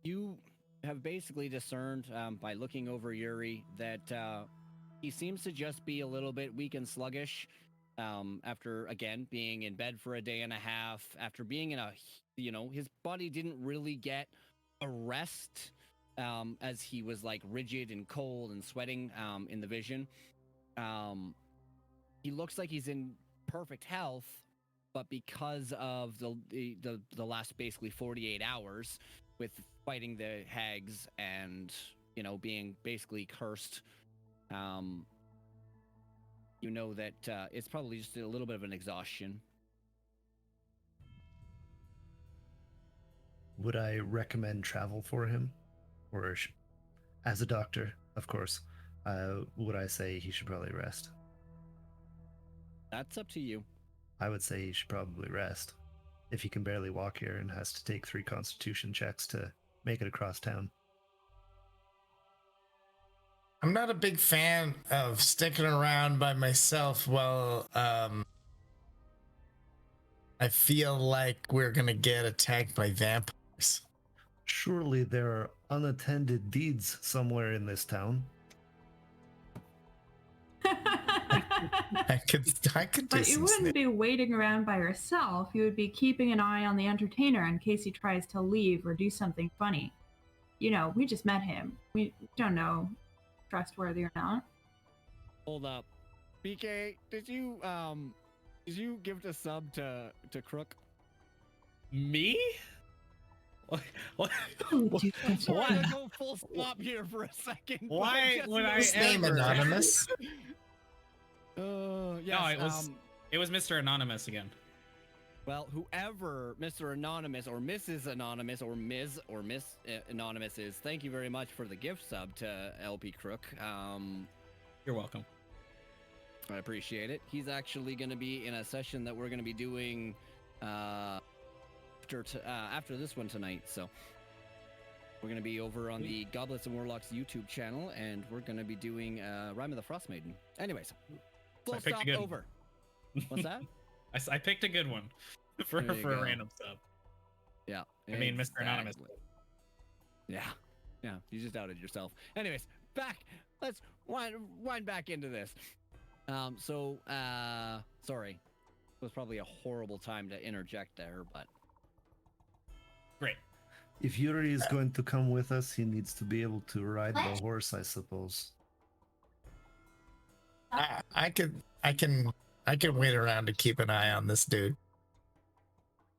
you have basically discerned by looking over Yuri that he seems to just be a little bit weak and sluggish after, again, being in bed for a day and a half, after being in his body didn't really get a rest as he was like rigid and cold and sweating in the vision. He looks like he's in perfect health, but because of the last basically 48 hours with fighting the hags and being basically cursed, you know that it's probably just a little bit of an exhaustion. Would I recommend travel for him? Or, as a doctor, of course, would I say he should probably rest? That's up to you. I would say he should probably rest. If he can barely walk here and has to take 3 constitution checks to make it across town. I'm not a big fan of sticking around by myself while I feel like we're gonna get attacked by vampires. Surely there are unattended deeds somewhere in this town. I could do But you some wouldn't snip- be waiting around by yourself. You would be keeping an eye on the entertainer in case he tries to leave or do something funny. We just met him. We don't know if he's trustworthy or not. Hold up, BK. Did you give a sub to Crook? Me? What? I just wanted to go full stop here for a second. but Why just would I His name ever? anonymous. Yes, It was Mr. Anonymous again. well, whoever Mr. Anonymous or Mrs. Anonymous or Ms. or Miss Anonymous is, thank you very much for the gift sub to LP Crook. You're welcome. I appreciate it. He's actually going to be in a session that we're going to be doing after this one tonight. So we're going to be over on the Goblets and Warlocks YouTube channel, and we're going to be doing Rime of the Frost Maiden. Anyways, full stop over. What's that? I picked a good one for a random sub. Yeah. I mean, Mr. Anonymous. Yeah. Yeah. You just outed yourself. Anyways, back. Let's wind back into this. Sorry. It was probably a horrible time to interject there, but. Great. If Yuri is going to come with us, he needs to be able to ride the horse, I suppose. I can wait around to keep an eye on this dude.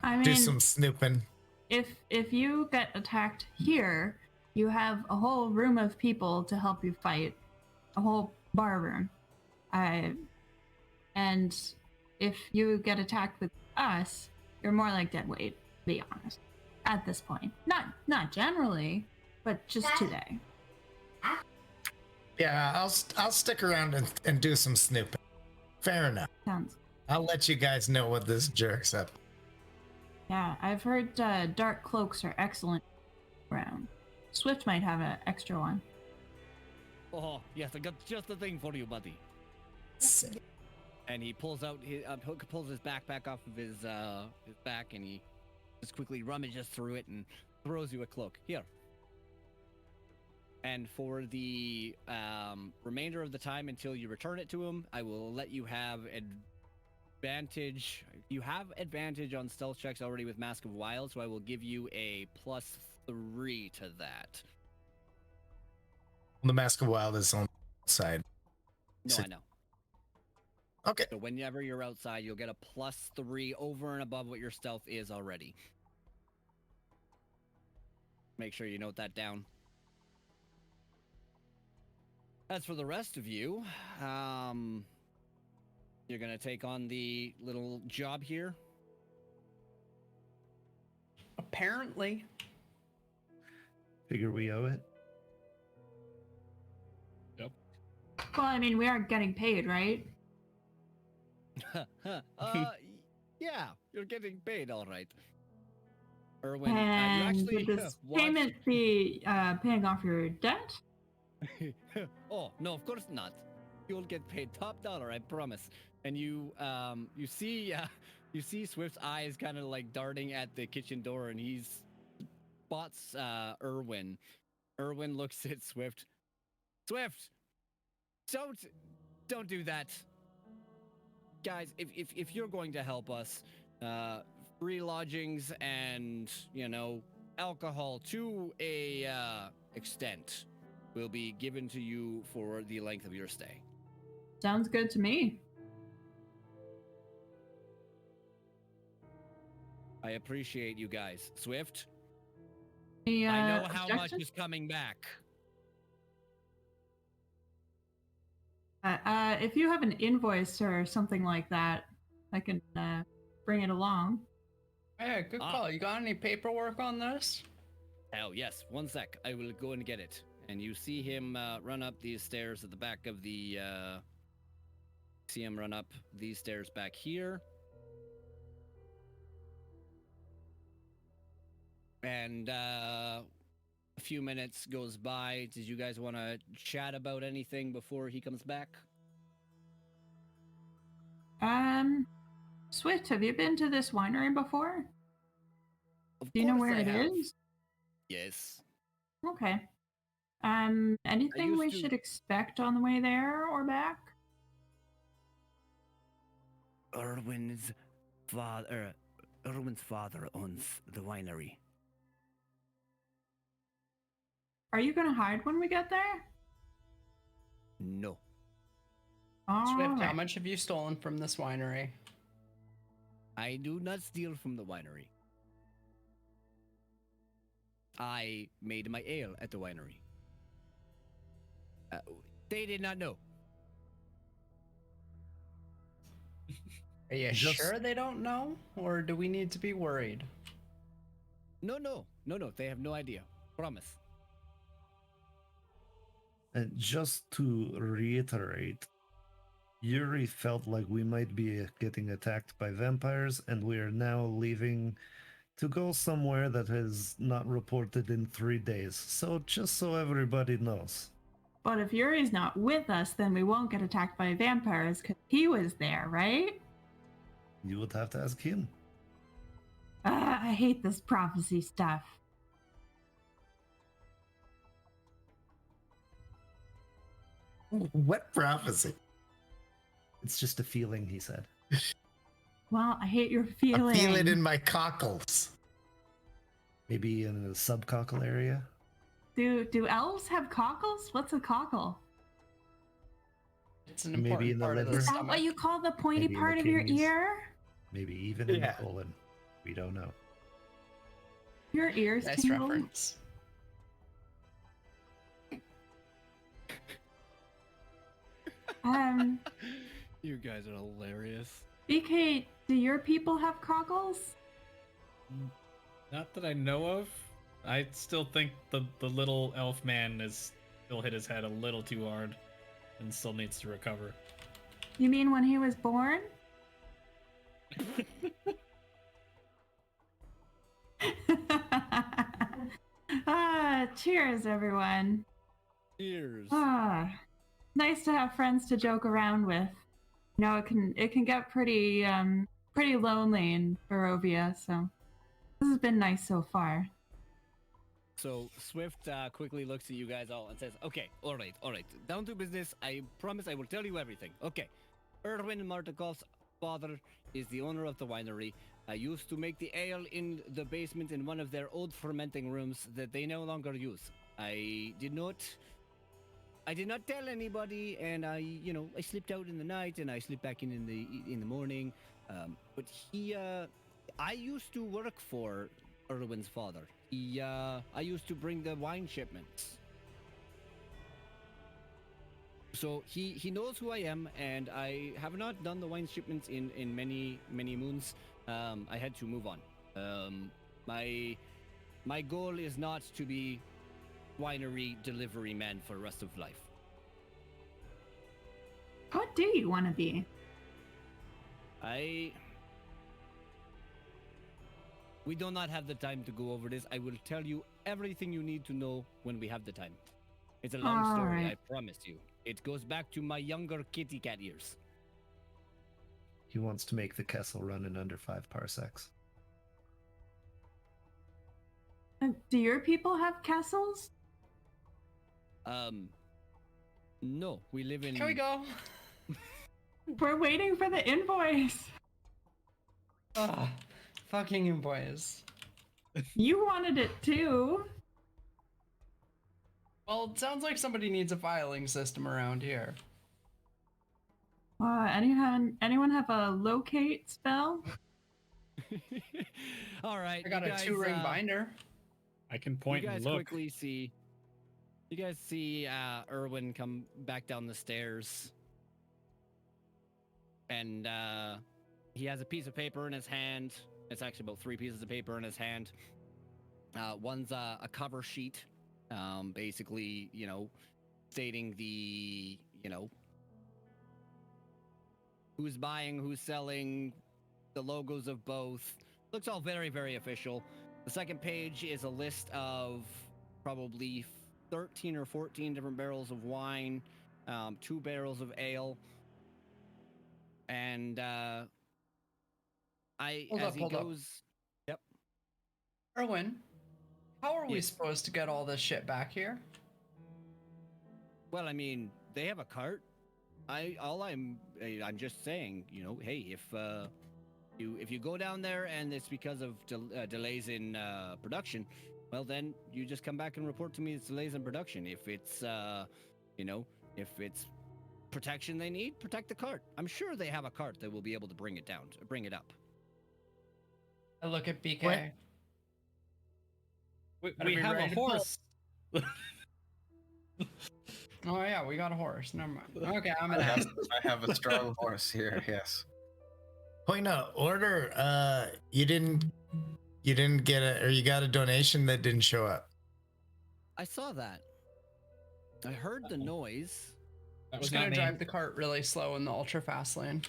I mean, Do some snooping. if you get attacked here, you have a whole room of people to help you fight, a whole bar room. And if you get attacked with us, you're more like dead weight, to be honest. At this point, not generally, but just today. Yeah, I'll stick around and do some snooping. Fair enough. Sounds. I'll let you guys know what this jerks up. Yeah, I've heard dark cloaks are excellent around. Swift might have an extra one. Oh yes, I got just the thing for you, buddy. Sick. And he pulls out his backpack off of his back, and he just quickly rummages through it and throws you a cloak. Here. And for the remainder of the time until you return it to him, I will let you have advantage. You have advantage on stealth checks already with Mask of Wild, so I will give you a +3 to that. The Mask of Wild is on the side. No, I know. Okay. So whenever you're outside, you'll get a +3 over and above what your stealth is already. Make sure you note that down. As for the rest of you, you're gonna take on the little job here. Apparently. Figure we owe it. Yep. Well, I mean, we are getting paid, right? Yeah, you're getting paid, all right. Erwin, And you actually would this watched- payment be paying off your debt? Oh no, of course not. You'll get paid top dollar, I promise. And you see Swift's eyes kind of like darting at the kitchen door, and he spots Erwin. Erwin looks at Swift. Swift, don't do that, guys. If you're going to help us, free lodgings and alcohol to a extent will be given to you for the length of your stay. Sounds good to me. I appreciate you guys. Swift, Any, I know how much objections? is coming back. If you have an invoice or something like that, I can bring it along. Hey, good call. You got any paperwork on this? Oh yes, one sec. I will go and get it. And you see him run up these stairs at the back of the. See him run up these stairs back here. And a few minutes goes by. Did you guys want to chat about anything before he comes back? Swift, have you been to this winery before? Of Do you know course where I it have. is? Yes. Okay. Anything we used to- should expect on the way there or back? Erwin's father owns the winery. Are you gonna hide when we get there? No. Swift, how Alright. much have you stolen from this winery? I do not steal from the winery. I made my ale at the winery. They did not know. Are you Just- sure they don't know? Or do we need to be worried? No. They have no idea. Promise. And just to reiterate, Yuri felt like we might be getting attacked by vampires, and we are now leaving to go somewhere that is not reported in 3 days. So just so everybody knows. But if Yuri's not with us, then we won't get attacked by vampires because he was there, right? You would have to ask him. I hate this prophecy stuff. What prophecy? It's just a feeling, he said. Well, I hate your feeling. I feel it in my cockles. Maybe in the subcockle area? Do elves have cockles? What's a cockle? It's an Maybe important in the part of the liver. Is that stomach. what you call the pointy Maybe in the part of your kidneys. ear? Maybe even in the Yeah. colon. We don't know. Your ears Nice tingle? reference. You guys are hilarious. BK, do your people have cockles? Not that I know of. I still think the little elf man is still hit his head a little too hard and still needs to recover. You mean when he was born? Cheers, everyone. Cheers. Nice to have friends to joke around with. You know, it can get pretty lonely in Barovia, so this has been nice so far. So Swift quickly looks at you guys all and says, "Okay, all right. Down to business. I promise I will tell you everything. Okay, Erwin Martikov's father is the owner of the winery. I used to make the ale in the basement in one of their old fermenting rooms that they no longer use. I did not tell anybody, and I slipped out in the night and I slipped back in the morning. But I used to work for Erwin's father. I used to bring the wine shipments. So he knows who I am, and I have not done the wine shipments in many moons. I had to move on. My goal is not to be winery delivery man for the rest of life. What do you want to be? We do not have the time to go over this. I will tell you everything you need to know when we have the time. It's a long All story, right. I promise you. It goes back to my younger kitty cat years. He wants to make the Kessel run in under 5 parsecs. Do your people have castles? No, we live in... Can we go? We're waiting for the invoice. Ah, fucking invoice. You wanted it too. Well, it sounds like somebody needs a filing system around here. Anyone have a locate spell? All right, I got you a guys, 2-ring binder. I can point you guys and look. quickly see... You guys see Erwin come back down the stairs. And he has a piece of paper in his hand. It's actually about 3 pieces of paper in his hand. One's a cover sheet, basically, stating the, who's buying, who's selling, the logos of both. Looks all very, very official. The second page is a list of probably 13 or 14 different barrels of wine, 2 barrels of ale, and Hold up. Yep. Erwin, how are we Yes. supposed to get all this shit back here? Well, I mean, they have a cart. I'm just saying, hey, if you go down there and it's because of delays in production, well, then you just come back and report to me it's delays in production. If it's if it's protection they need, protect the cart. I'm sure they have a cart that will be able to bring it up. I look at BK. What? We Better be have a ready to pull. horse. Oh yeah, we got a horse. Never mind. Okay, I'm I gonna have, ask. I have a strong horse here. Yes. Point of order. You didn't get you got a donation that didn't show up. I saw that. I heard the noise. That I'm was just not gonna me. drive the cart really slow in the ultra fast lane.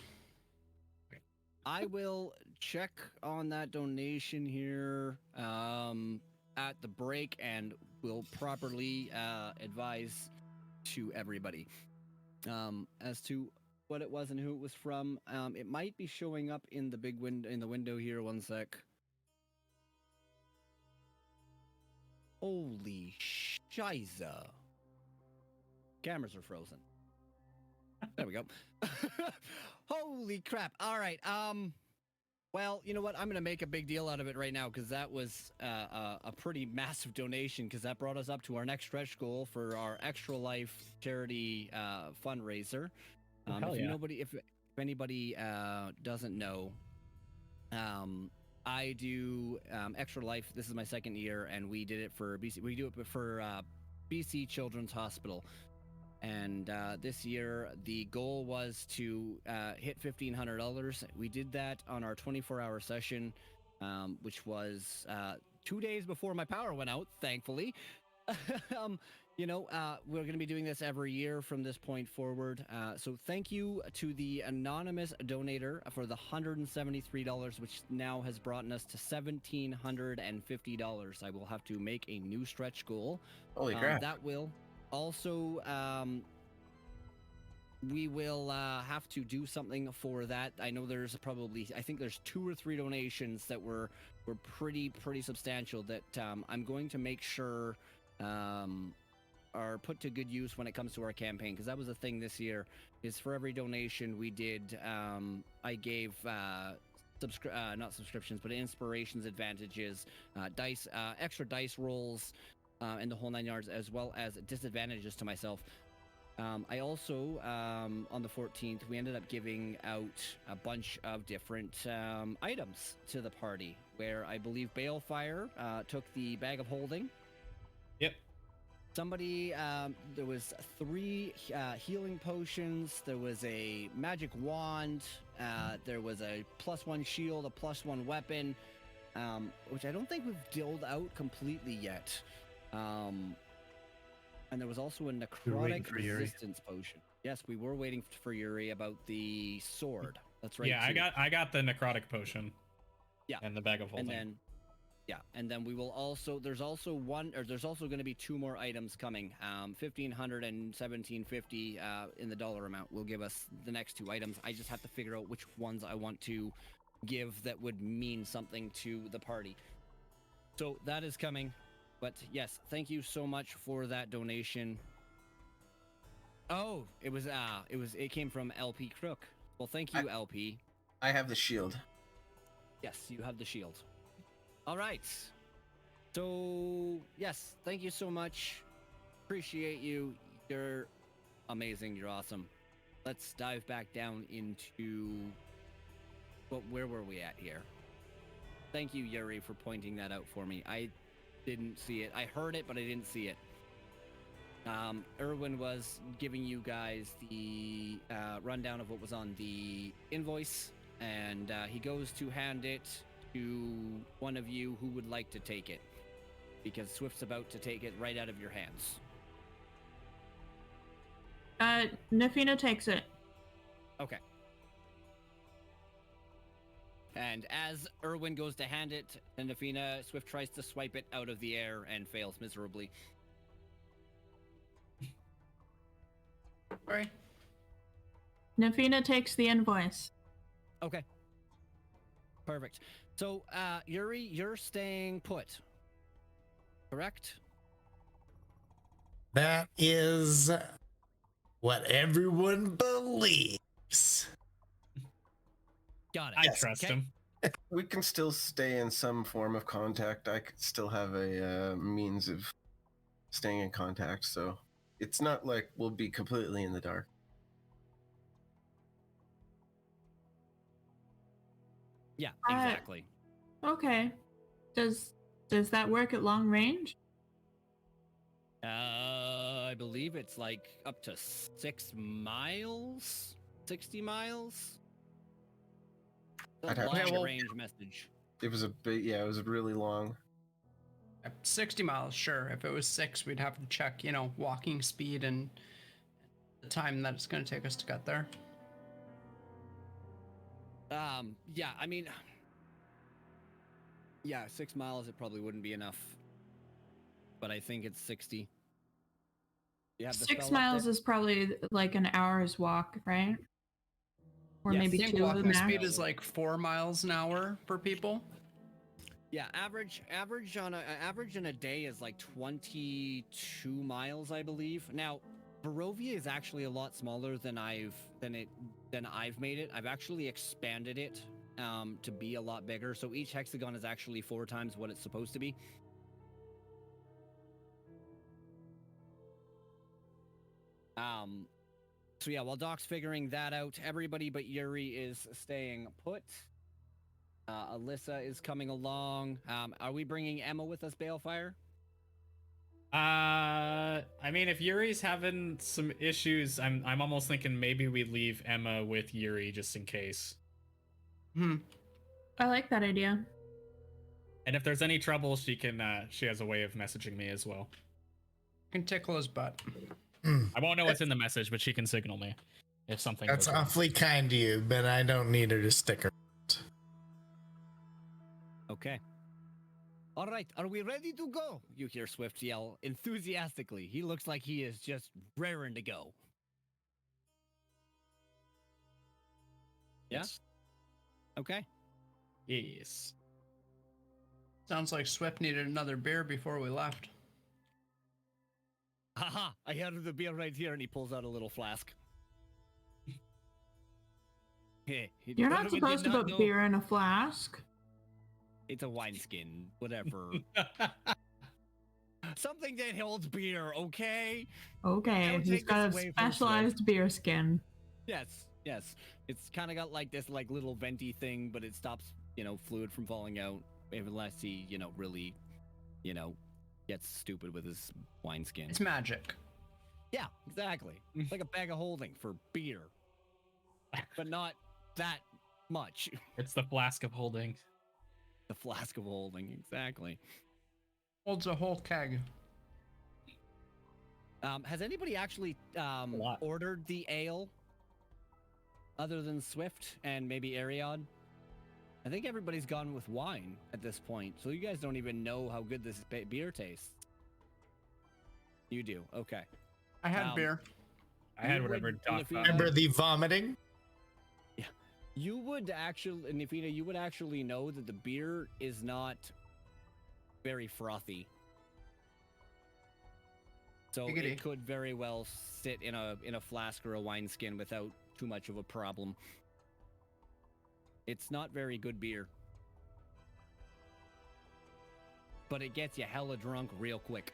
I will check on that donation here at the break, and will properly advise to everybody as to what it was and who it was from. It might be showing up in the big window in the window here. One sec. Holy shiza! Cameras are frozen. There we go. Holy crap! All right. Well, you know what? I'm going to make a big deal out of it right now because that was a pretty massive donation, because that brought us up to our next stretch goal for our Extra Life charity fundraiser. Hell yeah. If anybody doesn't know, I do Extra Life. This is my second year, and we did it for BC. We do it for BC Children's Hospital. And this year, the goal was to hit $1,500. We did that on our 24-hour session, which was 2 days before my power went out, thankfully. We're going to be doing this every year from this point forward. So thank you to the anonymous donator for the $173, which now has brought us to $1,750. I will have to make a new stretch goal. Holy crap. That will also, we will have to do something for that. I know I think there's 2 or 3 donations that were pretty substantial that I'm going to make sure are put to good use when it comes to our campaign, because that was the thing this year, is for every donation we did, I gave not subscriptions, but inspirations, advantages, dice, extra dice rolls, and the whole 9 yards, as well as disadvantages to myself. I also, on the 14th, we ended up giving out a bunch of different items to the party, where I believe Balefire took the bag of holding. Yep. Somebody, there was 3 healing potions, there was a magic wand, there was a +1 shield, a +1 weapon, which I don't think we've dealt out completely yet. And there was also a necrotic resistance potion. Yes, we were waiting for Yuri about the sword. That's right. Yeah, I got the necrotic potion. Yeah. And the bag of holding. And then we will also, there's also going to be 2 more items coming. 1,500 and 1,750 in the dollar amount will give us the next 2 items. I just have to figure out which ones I want to give that would mean something to the party. So that is coming. But yes, thank you so much for that donation. Oh, it came from LP Crook. Well, thank you, LP. I have the shield. Yes, you have the shield. All right. So, yes, thank you so much. Appreciate you. You're amazing. You're awesome. Let's dive back down into where were we at here? Thank you, Yuri, for pointing that out for me. I didn't see it. I heard it, but I didn't see it. Erwin was giving you guys the rundown of what was on the invoice, and he goes to hand it to one of you who would like to take it, because Swift's about to take it right out of your hands. Nafina takes it. Okay. And as Erwin goes to hand it to Nafina, Swift tries to swipe it out of the air and fails miserably. Sorry. Nafina takes the invoice. Okay. Perfect. So, Yuri, you're staying put. Correct? That is what everyone believes. Got it. I trust him. We can still stay in some form of contact. I could still have a means of staying in contact, so it's not like we'll be completely in the dark. Yeah, exactly. Okay. Does that work at long range? I believe it's like up to 6 miles? 60 miles? I'd A have to long check. range message. It was a bit, yeah, it was really long. At 60 miles, sure. If it was 6, we'd have to check, walking speed and the time that it's going to take us to get there? Yeah, I mean, yeah, 6 miles, it probably wouldn't be enough. But I think it's 60. You have the 6 spell up miles there? is probably like an hour's walk, right? Or Yes. maybe I think 2 walking max. speed is like 4 miles an hour for people. Yeah, average in a day is like 22 miles, I believe. Now, Barovia is actually a lot smaller than I've made it. I've actually expanded it to be a lot bigger. So each hexagon is actually 4 times what it's supposed to be. So yeah, while Doc's figuring that out, everybody but Yuri is staying put. Alyssa is coming along. Are we bringing Emma with us, Balefire? I mean, if Yuri's having some issues, I'm almost thinking maybe we leave Emma with Yuri just in case. I like that idea. And if there's any trouble, she has a way of messaging me as well. Can tickle his butt. I won't know what's in the message, but she can signal me if something That's goes wrong. awfully kind to you, but I don't need her to stick around. Okay. All right, are we ready to go? You hear Swift yell enthusiastically. He looks like he is just raring to go. Yeah? Yes. Okay. Yes. Sounds like Swift needed another beer before we left. Haha, I have the beer right here, and he pulls out a little flask. You're not supposed to put beer in a flask. It's a wineskin, whatever. Something that holds beer, okay? Okay, Don't he's take got this a away from specialized beer skin. Yes. It's kind of got like this like little venti thing, but it stops, fluid from falling out unless he, really, gets stupid with his wineskin. It's magic. Yeah, exactly. It's like a bag of holding for beer, but not that much. It's the flask of holding. The flask of holding, exactly. Holds a whole keg. Has anybody actually ordered the ale other than Swift and maybe Ariad? I think everybody's gone with wine at this point, so you guys don't even know how good this beer tastes. You do, okay. I had beer. I had whatever Doc thought. Remember the vomiting? Yeah. You would actually, Nifina, you would actually know that the beer is not very frothy. So Giggity. it could very well sit in a flask or a wineskin without too much of a problem. It's not very good beer. But it gets you hella drunk real quick.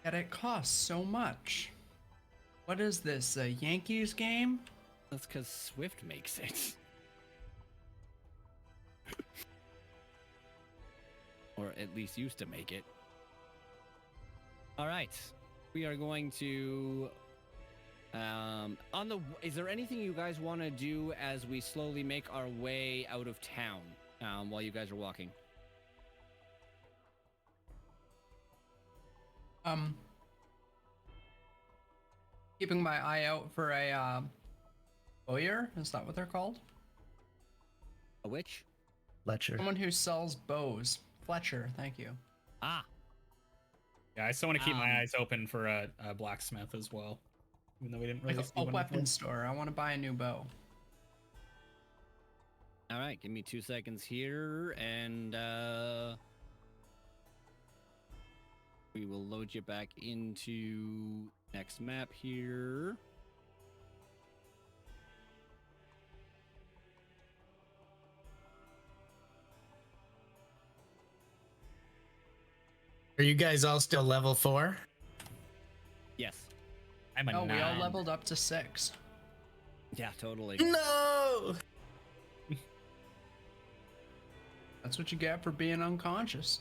Yet it costs so much. What is this, a Yankees game? That's because Swift makes it. Or at least used to make it. All right. We are going to... is there anything you guys want to do as we slowly make our way out of town while you guys are walking? Keeping my eye out for a bowyer. Is that what they're called? A witch? Fletcher. Someone who sells bows. Fletcher, thank you. Ah, Yeah, I still want to keep my eyes open for a blacksmith as well. Even though we didn't really Like see a one weapon before. store. I want to buy a new bow. all right. Give me 2 seconds here, and we will load you back into next map here. Are you guys all still level 4? Yes. I'm a Oh, we all 9. leveled up to 6. Yeah, totally. No! That's what you get for being unconscious.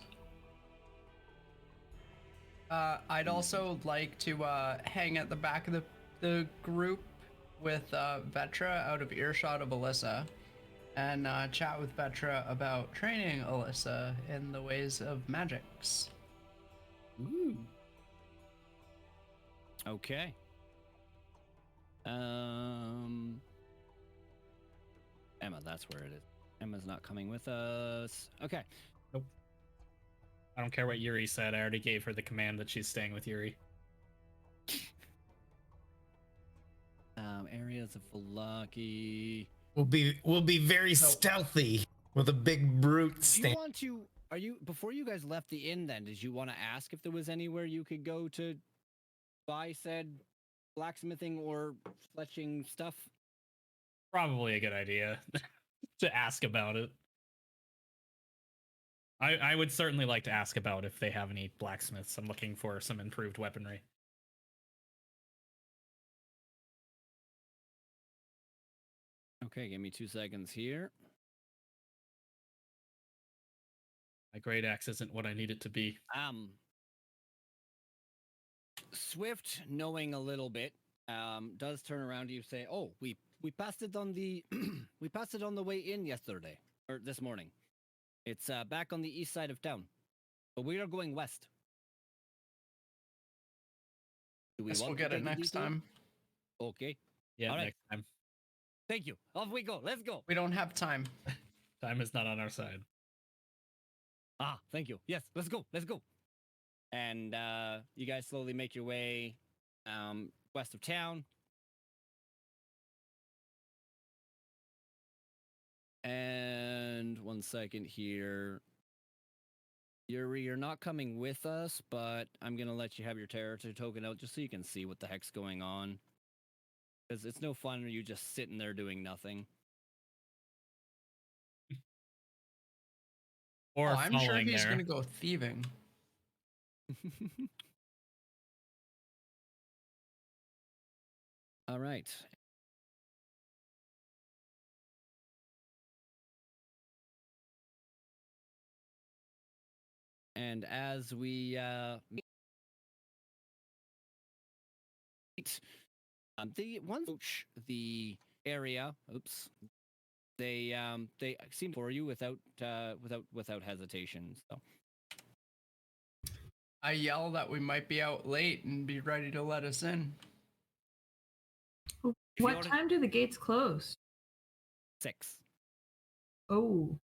I'd also like to hang at the back of the group with Vetra out of earshot of Alyssa and chat with Vetra about training Alyssa in the ways of magics. Ooh. Okay. Emma, that's where it is. Emma's not coming with us. Okay. Nope. I don't care what Yuri said. I already gave her the command that she's staying with Yuri. Areas of Velaki. We'll be very stealthy with a big brute Do you stand. want to? Are you before you guys left the inn? Then did you want to ask if there was anywhere you could go to buy said blacksmithing or fletching stuff? Probably a good idea to ask about it. I would certainly like to ask about if they have any blacksmiths. I'm looking for some improved weaponry. Okay, give me 2 seconds here. My great axe isn't what I need it to be. Swift, knowing a little bit, does turn around to you, say, "Oh, we passed it on the we passed it on the way in yesterday or this morning. It's back on the east side of town, but we are going west. Do we Guess we'll want to get it take a next detour? time. Okay, Yeah, All right. next time. thank you. Off we go. Let's go. We don't have time. Time is not on our side. Ah, thank you. Yes, let's go. Let's go." And you guys slowly make your way west of town. And 1 second here. Yuri, you're not coming with us, but I'm going to let you have your territory token out just so you can see what the heck's going on. Because it's no fun when you just sitting there doing nothing. Or Oh, I'm sure following he's there. gonna go thieving. All right. And as we meet, the one coach, the area, they seem for you without hesitation. So I yell that we might be out late and be ready to let us in. you What already- time do the gates close? 6. Oh,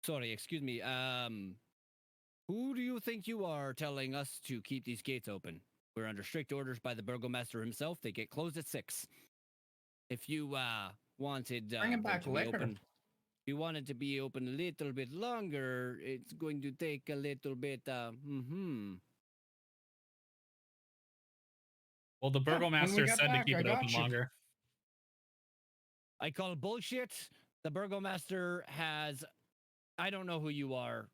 Sorry, excuse me. Who do you think you are telling us to keep these gates open? We're under strict orders by the burgomaster himself. They get closed at 6. If you wanted Bring them it back to be liquor. open, if you wanted to be open a little bit longer, it's going to take a little bit. Well, the when we burgomaster get said to back, keep I it open got you. longer. I call bullshit. The burgomaster has. I don't know who you are.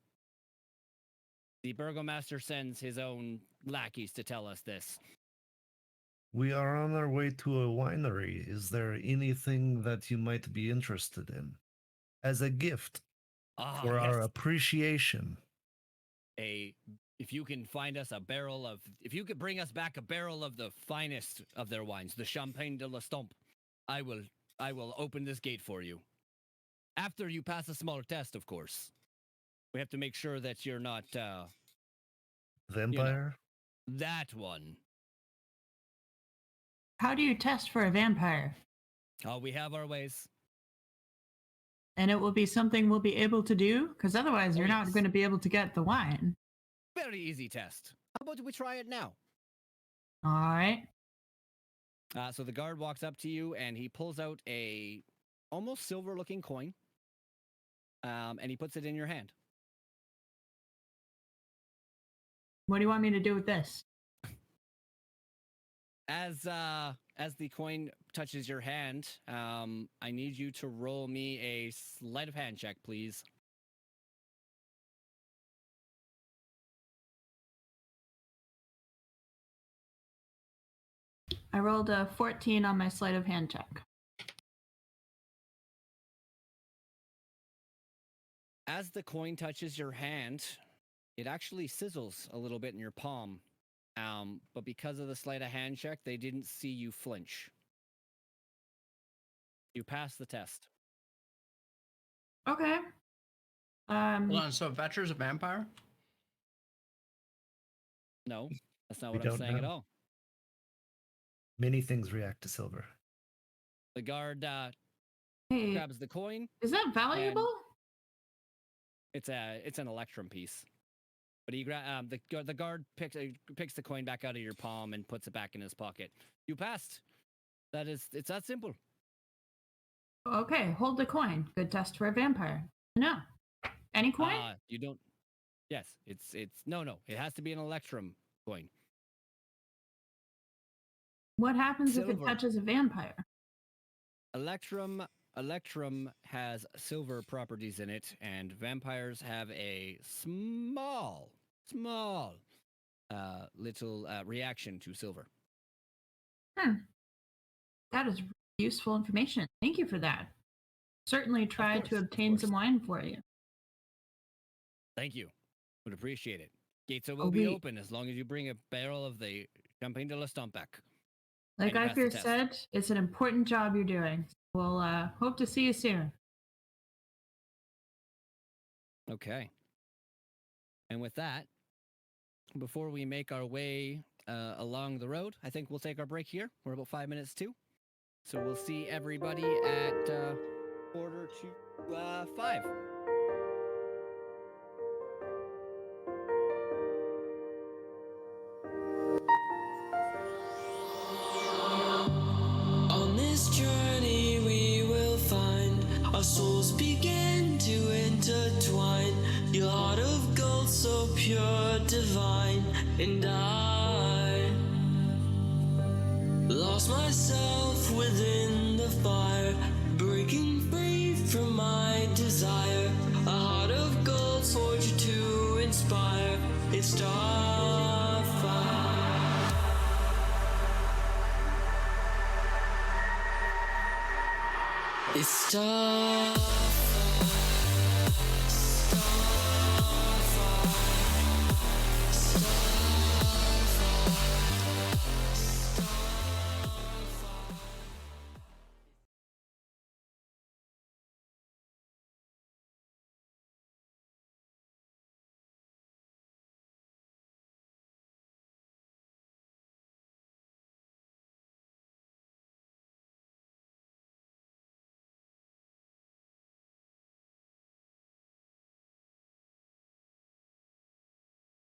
The burgomaster sends his own lackeys to tell us this. We are on our way to a winery. Is there anything that you might be interested in? As a gift for our appreciation. If you can find us if you could bring us back a barrel of the finest of their wines, the Champagne de l'Estompe, I will open this gate for you. After you pass a small test, of course. We have to make sure that you're not Vampire? that one. how do you test for a vampire? Oh, we have our ways. And it will be something we'll be able to do? Because otherwise, you're not yes. going to be able to get the wine. Very easy test. How about we try it now? All right. So the guard walks up to you and he pulls out a almost silver-looking coin, and he puts it in your hand. What do you want me to do with this? As the coin touches your hand, I need you to roll me a sleight of hand check, please. I rolled a 14 on my sleight of hand check. As the coin touches your hand, it actually sizzles a little bit in your palm. But because of the sleight of hand check, they didn't see you flinch. You passed the test. Okay. Hold on, so Vetra's a vampire? No, that's not We what I'm don't saying at know. all. Many things react to silver. The guard Hey, grabs the coin. is that valuable? It's an electrum piece. But he the guard picks the coin back out of your palm and puts it back in his pocket. You passed. It's that simple. Okay, hold the coin. Good test for a vampire. No. Any coin? You don't. Yes, it's no. It has to be an electrum coin. What happens if it Silver. touches a vampire? Electrum has silver properties in it, and vampires have a small little reaction to silver. That is useful information. Thank you for that. Certainly try to obtain some wine for you. Thank you. Would appreciate it. Gates will be open as long as you bring a barrel of the Champagne de la Stompec. Like And you I pass the fear test. said, it's an important job you're doing. We'll hope to see you soon. Okay. And with that, before we make our way along the road, I think we'll take our break here. We're about 5 minutes to. So we'll see everybody at 4:45. On this journey we will find our souls begin to intertwine. Your heart of gold so pure, divine, and I lost myself within the fire, breaking free from my desire. A heart of gold forged to inspire. It's StarFallen. It's StarFallen.